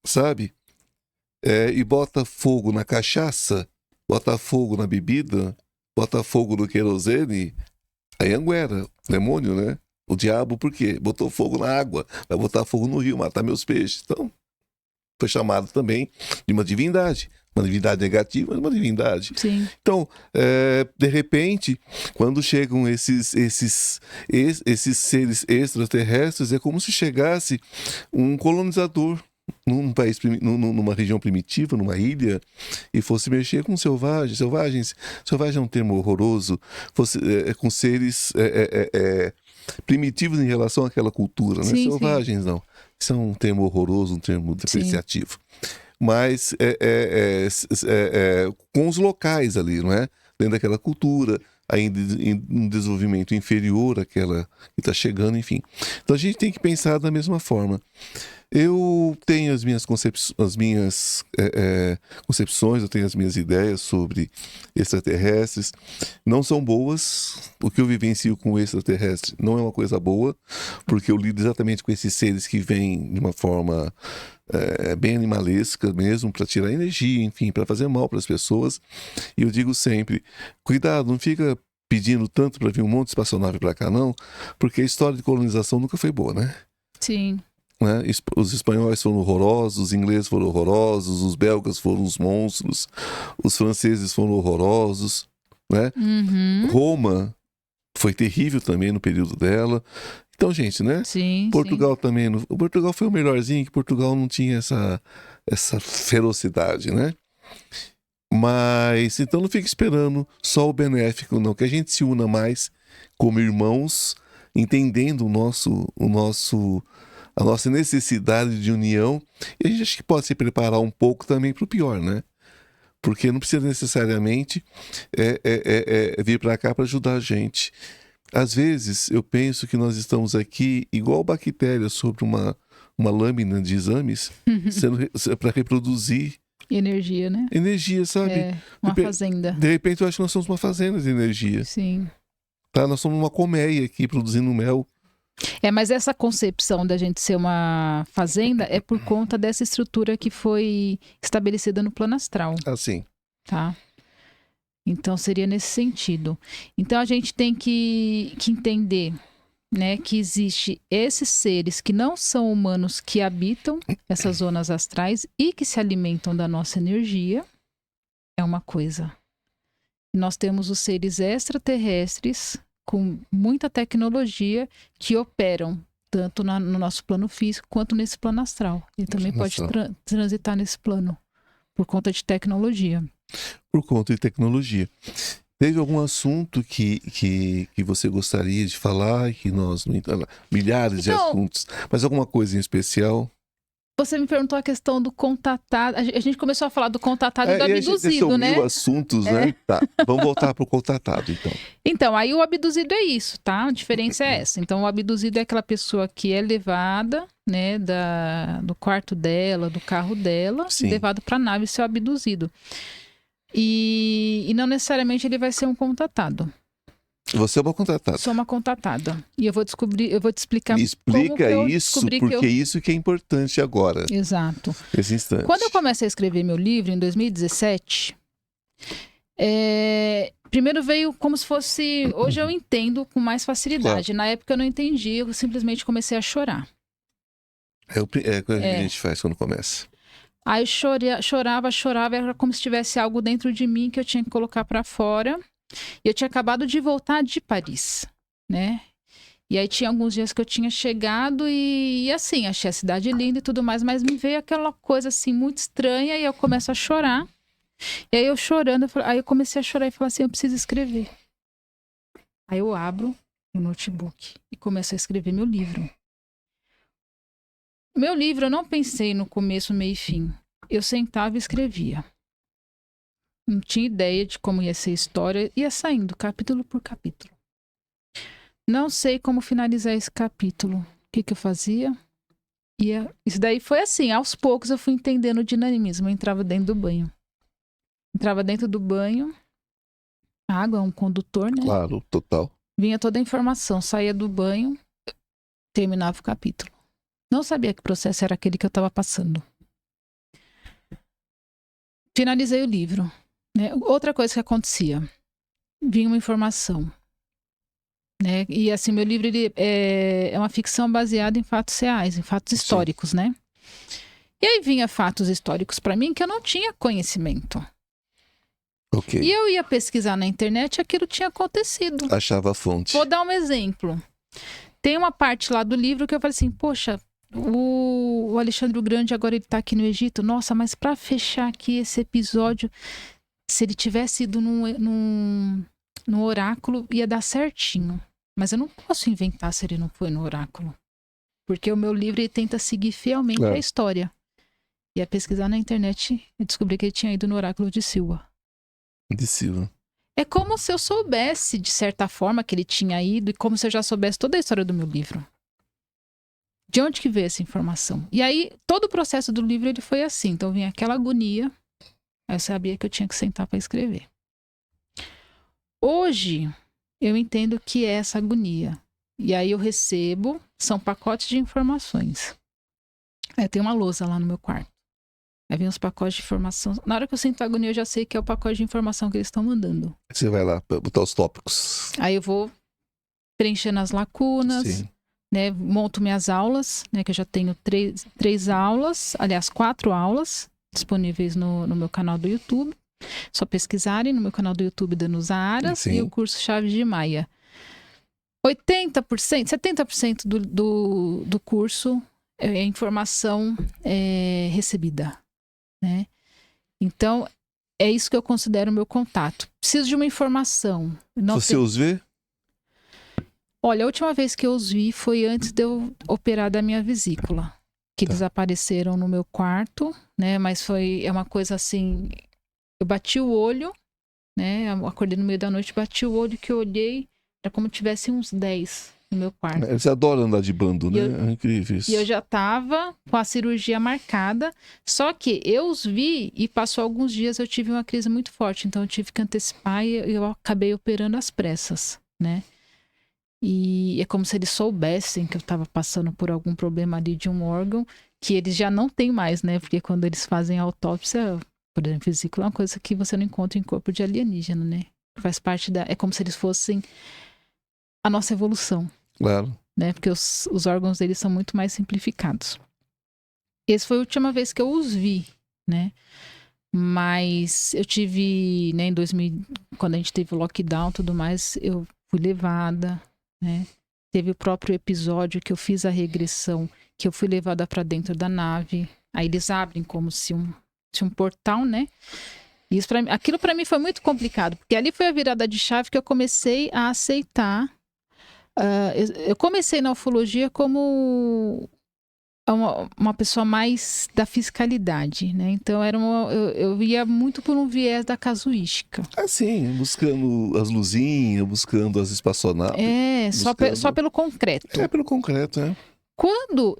sabe? E bota fogo na cachaça, bota fogo na bebida, bota fogo no querosene, aí Anguera, demônio, né? O diabo, por quê? Botou fogo na água, vai botar fogo no rio, matar meus peixes. Então, foi chamado também de uma divindade. Uma divindade negativa, mas uma divindade. Sim. Então, de repente, quando chegam esses seres extraterrestres, é como se chegasse um colonizador num país, numa região primitiva, numa ilha, e fosse mexer com selvagens. Selvagem é um termo horroroso, com seres primitivos em relação àquela cultura, né? Sim, selvagens, não. Isso é um termo horroroso, um termo depreciativo. Mas com os locais ali, não é? Dentro daquela cultura, ainda em um desenvolvimento inferior àquela que está chegando, enfim. Então a gente tem que pensar da mesma forma. Eu tenho as minhas concepções, eu tenho as minhas ideias sobre extraterrestres. Não são boas. O que eu vivencio com o extraterrestre não é uma coisa boa, porque eu lido exatamente com esses seres que vêm de uma forma bem animalesca mesmo, para tirar energia, enfim, para fazer mal para as pessoas. E eu digo sempre, cuidado, não fica pedindo tanto para vir um monte de espaçonave para cá, não, porque a história de colonização nunca foi boa, né? Sim. Né? Os espanhóis foram horrorosos, os ingleses foram horrorosos, os belgas foram os monstros, os franceses foram horrorosos, né? Roma foi terrível também no período dela. Então, gente, né? Sim, Portugal também. O Portugal foi o melhorzinho, que Portugal não tinha essa ferocidade, né? Mas, então não fique esperando só o benéfico, não. Que a gente se una mais como irmãos, entendendo a nossa necessidade de união, e a gente acha que pode se preparar um pouco também para o pior, né? Porque não precisa necessariamente vir para cá para ajudar a gente. Às vezes, eu penso que nós estamos aqui igual bactérias sobre uma lâmina de exames, para reproduzir energia, né? Energia, sabe? Uma fazenda. De repente, eu acho que nós somos uma fazenda de energia. Sim. Tá? Nós somos uma colmeia aqui, produzindo mel. Mas essa concepção da gente ser uma fazenda é por conta dessa estrutura que foi estabelecida no plano astral. Assim. Tá? Então seria nesse sentido. Então a gente tem que entender, né, que existe esses seres que não são humanos que habitam essas zonas astrais e que se alimentam da nossa energia. É uma coisa. Nós temos os seres extraterrestres com muita tecnologia que operam tanto no nosso plano físico quanto nesse plano astral. E também pode transitar nesse plano por conta de tecnologia. Por conta de tecnologia. Teve algum assunto que você gostaria de falar? Que nós milhares de assuntos, mas alguma coisa em especial? Você me perguntou a questão do contatado. A gente começou a falar do contatado e do abduzido, né? Assuntos, né? Tá. Vamos voltar pro contatado, então. Então, aí o abduzido é isso, tá? A diferença é essa. Então, o abduzido é aquela pessoa que é levada, né, do quarto dela, do carro dela, levada para a nave ser abduzido. E não necessariamente ele vai ser um contatado. Você é uma contatada. Sou uma contatada. E eu vou te explicar. Me explica isso, porque isso que é importante agora. Exato. Nesse instante. Quando eu comecei a escrever meu livro, em 2017, primeiro veio como se fosse... Hoje eu entendo com mais facilidade. Claro. Na época eu não entendi, eu simplesmente comecei a chorar. Quando a gente faz quando começa. Aí eu chorava, era como se tivesse algo dentro de mim que eu tinha que colocar para fora. E eu tinha acabado de voltar de Paris, né? E aí tinha alguns dias que eu tinha chegado e assim, achei a cidade linda e tudo mais, mas me veio aquela coisa assim muito estranha e eu começo a chorar. E aí eu chorando, aí eu comecei a chorar e falei assim, eu preciso escrever. Aí eu abro o notebook e começo a escrever meu livro. Meu livro eu não pensei no começo, meio e fim. Eu sentava e escrevia. Não tinha ideia de como ia ser a história. Ia saindo capítulo por capítulo. Não sei como finalizar esse capítulo. O que eu fazia? Isso daí foi assim. Aos poucos eu fui entendendo o dinamismo. Eu entrava dentro do banho. A água é um condutor, né? Claro, total. Vinha toda a informação. Saía do banho, terminava o capítulo. Não sabia que processo era aquele que eu estava passando. Finalizei o livro. Né? Outra coisa que acontecia, vinha uma informação, né? E assim, meu livro ele é uma ficção baseada em fatos reais, em fatos históricos, né? E aí vinha fatos históricos para mim que eu não tinha conhecimento. Okay. E eu ia pesquisar na internet e aquilo tinha acontecido. Achava a fonte. Vou dar um exemplo. Tem uma parte lá do livro que eu falei assim, poxa, o Alexandre o Grande agora ele tá aqui no Egito. Nossa, mas para fechar aqui esse episódio... Se ele tivesse ido num oráculo, ia dar certinho. Mas eu não posso inventar se ele não foi no oráculo. Porque o meu livro ele tenta seguir fielmente a história. E a pesquisar na internet, eu descobri que ele tinha ido no oráculo de Silva. De Silva. É como se eu soubesse, de certa forma, que ele tinha ido e como se eu já soubesse toda a história do meu livro. De onde que veio essa informação? E aí, todo o processo do livro ele foi assim. Então, vinha aquela agonia. Aí eu sabia que eu tinha que sentar para escrever. Hoje, eu entendo que é essa agonia. E aí eu recebo, são pacotes de informações. Aí tem uma lousa lá no meu quarto. Aí vem os pacotes de informação. Na hora que eu sinto a agonia, eu já sei que é o pacote de informação que eles estão mandando. Você vai lá botar os tópicos. Aí eu vou preenchendo as lacunas, Sim. né? Monto minhas aulas, né? Que eu já tenho três aulas, aliás, 4 aulas disponíveis no meu canal do YouTube. Só pesquisarem no meu canal do YouTube Danusa Aras. Sim. E o curso Chaves de Maia. 80%, 70% do curso é informação recebida, né? Então, é isso que eu considero o meu contato. Preciso de uma informação. Você os vê? Olha, a última vez que eu os vi foi antes de eu operar da minha vesícula. Que eles apareceram no meu quarto, né? Mas é uma coisa assim... Eu bati o olho, né? Eu acordei no meio da noite, bati o olho, que eu olhei, era como se tivesse uns 10 no meu quarto. Eles adoram andar de bando, né? É incrível isso. E eu já tava com a cirurgia marcada, só que eu os vi e passou alguns dias eu tive uma crise muito forte, então eu tive que antecipar e eu acabei operando às pressas, né? E é como se eles soubessem que eu tava passando por algum problema ali de um órgão, que eles já não têm mais, né? Porque quando eles fazem a autópsia, por exemplo, vesícula é uma coisa que você não encontra em corpo de alienígena, né? Faz parte da... É como se eles fossem a nossa evolução. Claro. Né? Porque os órgãos deles são muito mais simplificados. Essa foi a última vez que eu os vi, né? Mas eu tive, né, em 2000, quando a gente teve o lockdown e tudo mais, eu fui levada, né? Teve o próprio episódio que eu fiz a regressão, que eu fui levada para dentro da nave. Aí eles abrem como se um portal, né? E isso aquilo para mim foi muito complicado, porque ali foi a virada de chave que eu comecei a aceitar. Eu comecei na ufologia como uma pessoa mais da fiscalidade, né? Então eu ia muito por um viés da casuística. Sim, buscando as luzinhas, buscando as espaçonaves. Só pelo concreto. Pelo concreto, né? Quando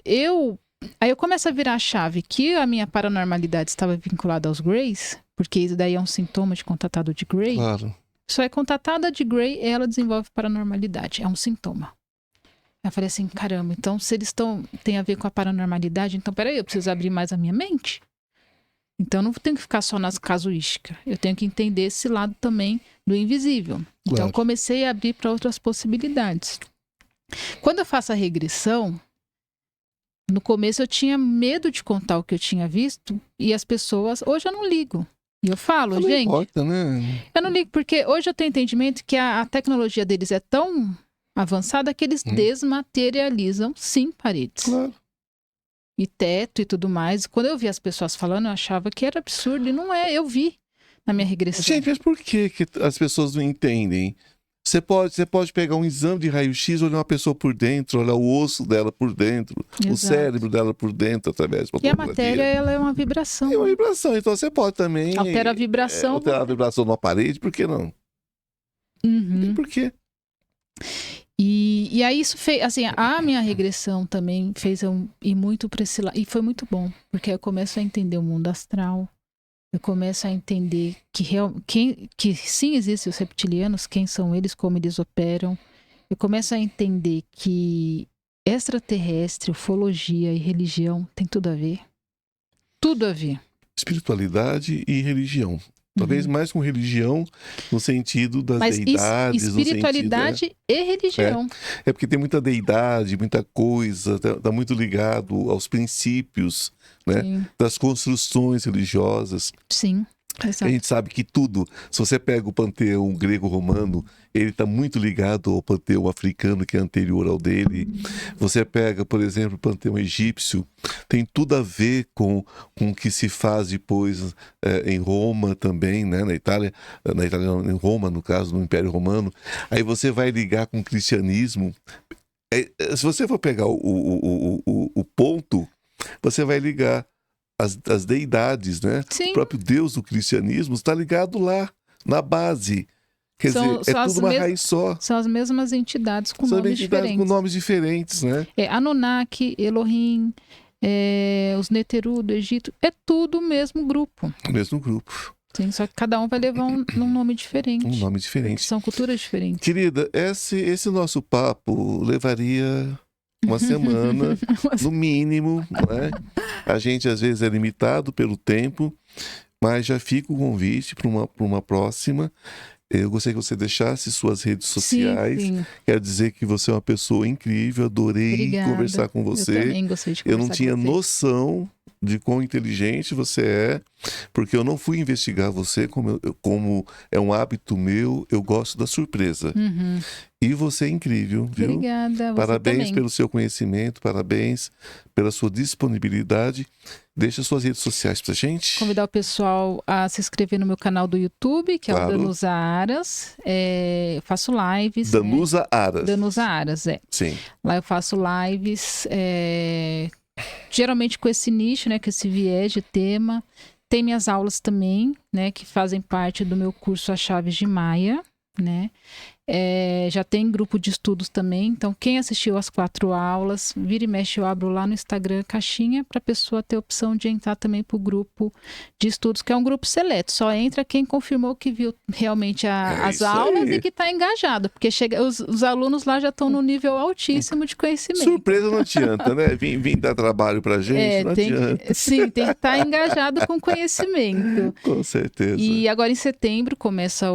aí eu começo a virar a chave que a minha paranormalidade estava vinculada aos Greys, porque isso daí é um sintoma de contatado de Grey. Claro. Só é contatada de Grey, ela desenvolve paranormalidade. É um sintoma. Eu falei assim, caramba, então se eles têm a ver com a paranormalidade, então peraí, eu preciso abrir mais a minha mente? Então eu não tenho que ficar só nas casuísticas. Eu tenho que entender esse lado também do invisível. Então Claro. comecei a abrir para outras possibilidades. Quando eu faço a regressão, no começo eu tinha medo de contar o que eu tinha visto e as pessoas... Hoje eu não ligo. E eu falo, Não gente... importa, né? Eu não ligo porque hoje eu tenho entendimento que a tecnologia deles é tão avançada que eles desmaterializam, sim, paredes. Claro. E teto e tudo mais. Quando eu vi as pessoas falando, eu achava que era absurdo. E não é, eu vi na minha regressão. Gente, mas por que as pessoas não entendem? Você pode pegar um exame de raio-x, olhar uma pessoa por dentro, olhar o osso dela por dentro, Exato. o cérebro dela por dentro, através de E a matéria, ela é uma vibração. É uma vibração, então você pode também... Altera a vibração. Alterar a vibração numa parede, por que não? Uhum. Por quê? E aí isso fez, assim, a minha regressão também fez eu ir muito para esse lado. E foi muito bom, porque eu começo a entender o mundo astral. Eu começo a entender que sim, existem os reptilianos, quem são eles, como eles operam. Eu começo a entender que extraterrestre, ufologia e religião tem tudo a ver. Tudo a ver. Espiritualidade e religião. Talvez mais com religião, no sentido das deidades. Espiritualidade e religião. É porque tem muita deidade, muita coisa, tá muito ligado aos princípios, né? Sim. Das construções religiosas. Sim, exato. A gente sabe que tudo, se você pega o panteão grego-romano, ele está muito ligado ao panteão africano, que é anterior ao dele. Você pega, por exemplo, o panteão egípcio, tem tudo a ver com o que se faz depois em Roma também, né? Na Itália não, em Roma, no caso, no Império Romano. Aí você vai ligar com o cristianismo. Se você for pegar o ponto, você vai ligar as deidades, né? Sim. O próprio Deus do cristianismo está ligado lá, na base. Quer dizer, é tudo uma raiz só. São as mesmas entidades com nomes diferentes. Com nomes diferentes, né? Anunnaki, Elohim, os Neteru do Egito, é tudo o mesmo grupo. O mesmo grupo. Sim, só que cada um vai levar um nome diferente. Um nome diferente. São culturas diferentes. Querida, esse nosso papo levaria uma semana, no mínimo, né? A gente às vezes é limitado pelo tempo, mas já fica o convite para uma próxima. Eu gostaria que você deixasse suas redes sociais. Sim. Quero dizer que você é uma pessoa incrível, adorei conversar com você. Eu também gostei de conversar. Eu não tinha noção de quão inteligente você é, porque eu não fui investigar você, como é um hábito meu, eu gosto da surpresa. Uhum. E você é incrível, viu? Obrigada. Parabéns também. pelo seu conhecimento, parabéns pela sua disponibilidade. Deixa suas redes sociais pra gente. Convidar o pessoal a se inscrever no meu canal do YouTube, que é o Danusa Aras. Eu faço lives. Danusa Aras. Danusa Aras, Sim. Lá eu faço lives, geralmente com esse nicho, né, com esse viés de tema. Tem minhas aulas também, né, que fazem parte do meu curso As Chaves de Maia, né? Já tem grupo de estudos também, então quem assistiu as 4 aulas, vira e mexe eu abro lá no Instagram caixinha para a pessoa ter a opção de entrar também para o grupo de estudos, que é um grupo seleto, só entra quem confirmou que viu realmente as aulas e que está engajado, porque os alunos lá já estão no nível altíssimo de conhecimento. Surpresa não adianta, né? Vim dar trabalho pra gente, não adianta. Sim, tem que estar engajado com conhecimento. Com certeza. E agora em setembro começa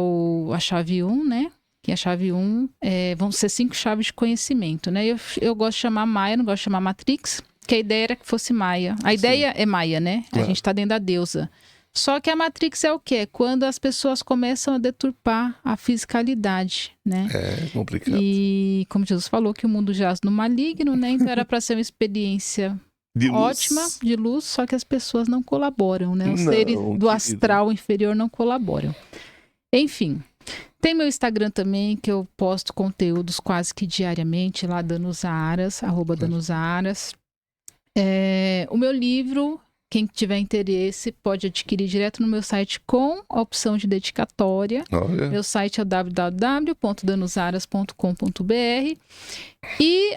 a chave 1, né? Que a chave 1 vão ser 5 chaves de conhecimento, né? Eu gosto de chamar Maia, não gosto de chamar Matrix, que a ideia era que fosse Maia. A ideia é Maia, né? Claro. A gente está dentro da deusa. Só que a Matrix é o quê? Quando as pessoas começam a deturpar a fisicalidade, né? É complicado. E como Jesus falou, que o mundo jaz no maligno, né? Então era para ser uma experiência ótima, de luz, só que as pessoas não colaboram, né? Os seres do astral inferior não colaboram. Enfim... Tem meu Instagram também, que eu posto conteúdos quase que diariamente, lá Danusa Aras, @DanusaAras. O meu livro, quem tiver interesse, pode adquirir direto no meu site com a opção de dedicatória. Meu site é www.danusaras.com.br. E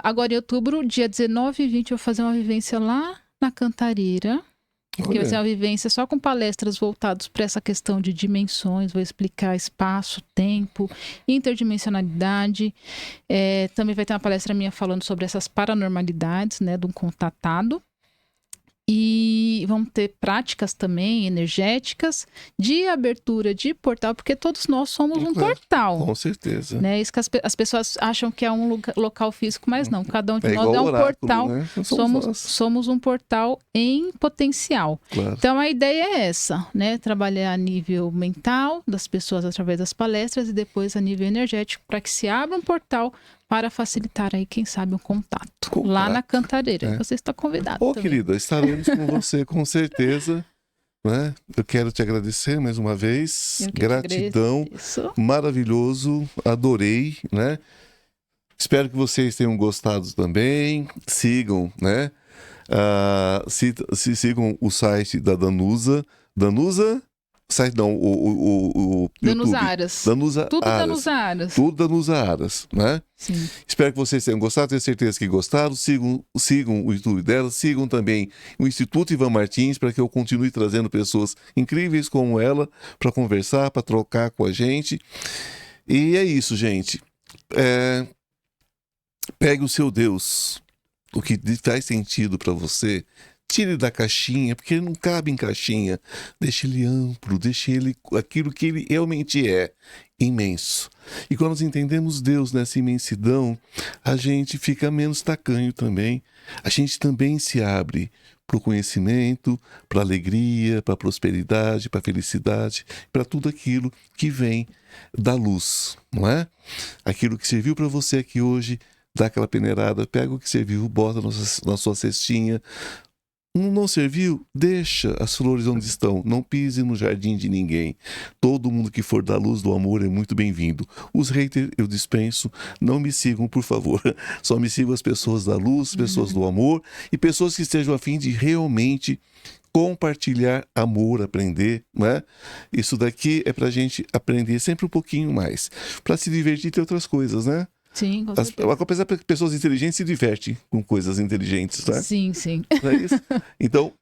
agora em outubro, dia 19 e 20, eu vou fazer uma vivência lá na Cantareira. Que vai ser uma vivência só com palestras voltadas para essa questão de dimensões. Vou explicar espaço, tempo, interdimensionalidade. Também vai ter uma palestra minha falando sobre essas paranormalidades, né, de um contatado. E vão ter práticas também energéticas de abertura de portal, porque todos nós somos um portal. Com certeza. Né? Isso que as pessoas acham que é um local físico, mas não. Cada um de nós é um oráculo, portal. Né? Somos um portal em potencial. Claro. Então a ideia é essa, né? Trabalhar a nível mental das pessoas através das palestras e depois a nível energético para que se abra um portal para facilitar aí, quem sabe, um contato. Lá na Cantareira. Você está convidado. Querida, estaremos com você com certeza. Né? Eu quero te agradecer mais uma vez. Gratidão. Maravilhoso. Adorei, né? Espero que vocês tenham gostado também. Sigam, né? Sigam o site da Danusa. Danusa? Site não, o Danusa Aras. Tudo Danusa Aras. Tudo Danusa Aras, né? Sim. Espero que vocês tenham gostado, tenho certeza que gostaram. Sigam o YouTube dela, sigam também o Instituto Ivan Martins, para que eu continue trazendo pessoas incríveis como ela, para conversar, para trocar com a gente. E é isso, gente. Pegue o seu Deus, o que faz sentido para você. Tire da caixinha, porque ele não cabe em caixinha. Deixe ele amplo, deixe ele aquilo que ele realmente é, imenso. E quando nós entendemos Deus nessa imensidão, a gente fica menos tacanho também. A gente também se abre para o conhecimento, para a alegria, para a prosperidade, para a felicidade, para tudo aquilo que vem da luz, não é? Aquilo que serviu para você aqui hoje, dá aquela peneirada, pega o que serviu, bota na sua cestinha. Não serviu? Deixa as flores onde estão. Não pise no jardim de ninguém. Todo mundo que for da luz do amor é muito bem-vindo. Os haters eu dispenso. Não me sigam, por favor. Só me sigam as pessoas da luz, pessoas do amor e pessoas que estejam a fim de realmente compartilhar amor, aprender, né? Isso daqui é pra gente aprender sempre um pouquinho mais, para se divertir e ter outras coisas, né? Sim, com certeza. Apesar que pessoas inteligentes se divertem com coisas inteligentes, né? Sim, sim. Não é isso? Então,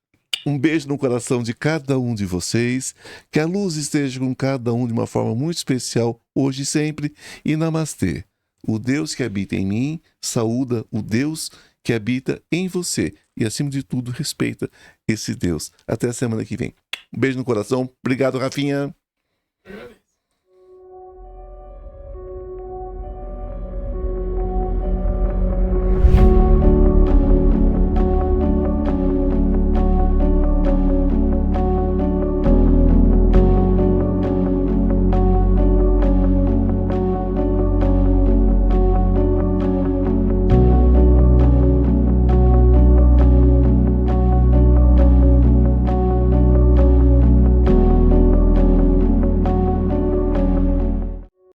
um beijo no coração de cada um de vocês, que a luz esteja com cada um de uma forma muito especial, hoje e sempre, e namastê. O Deus que habita em mim saúda o Deus que habita em você. E, acima de tudo, respeita esse Deus. Até a semana que vem. Um beijo no coração. Obrigado, Rafinha.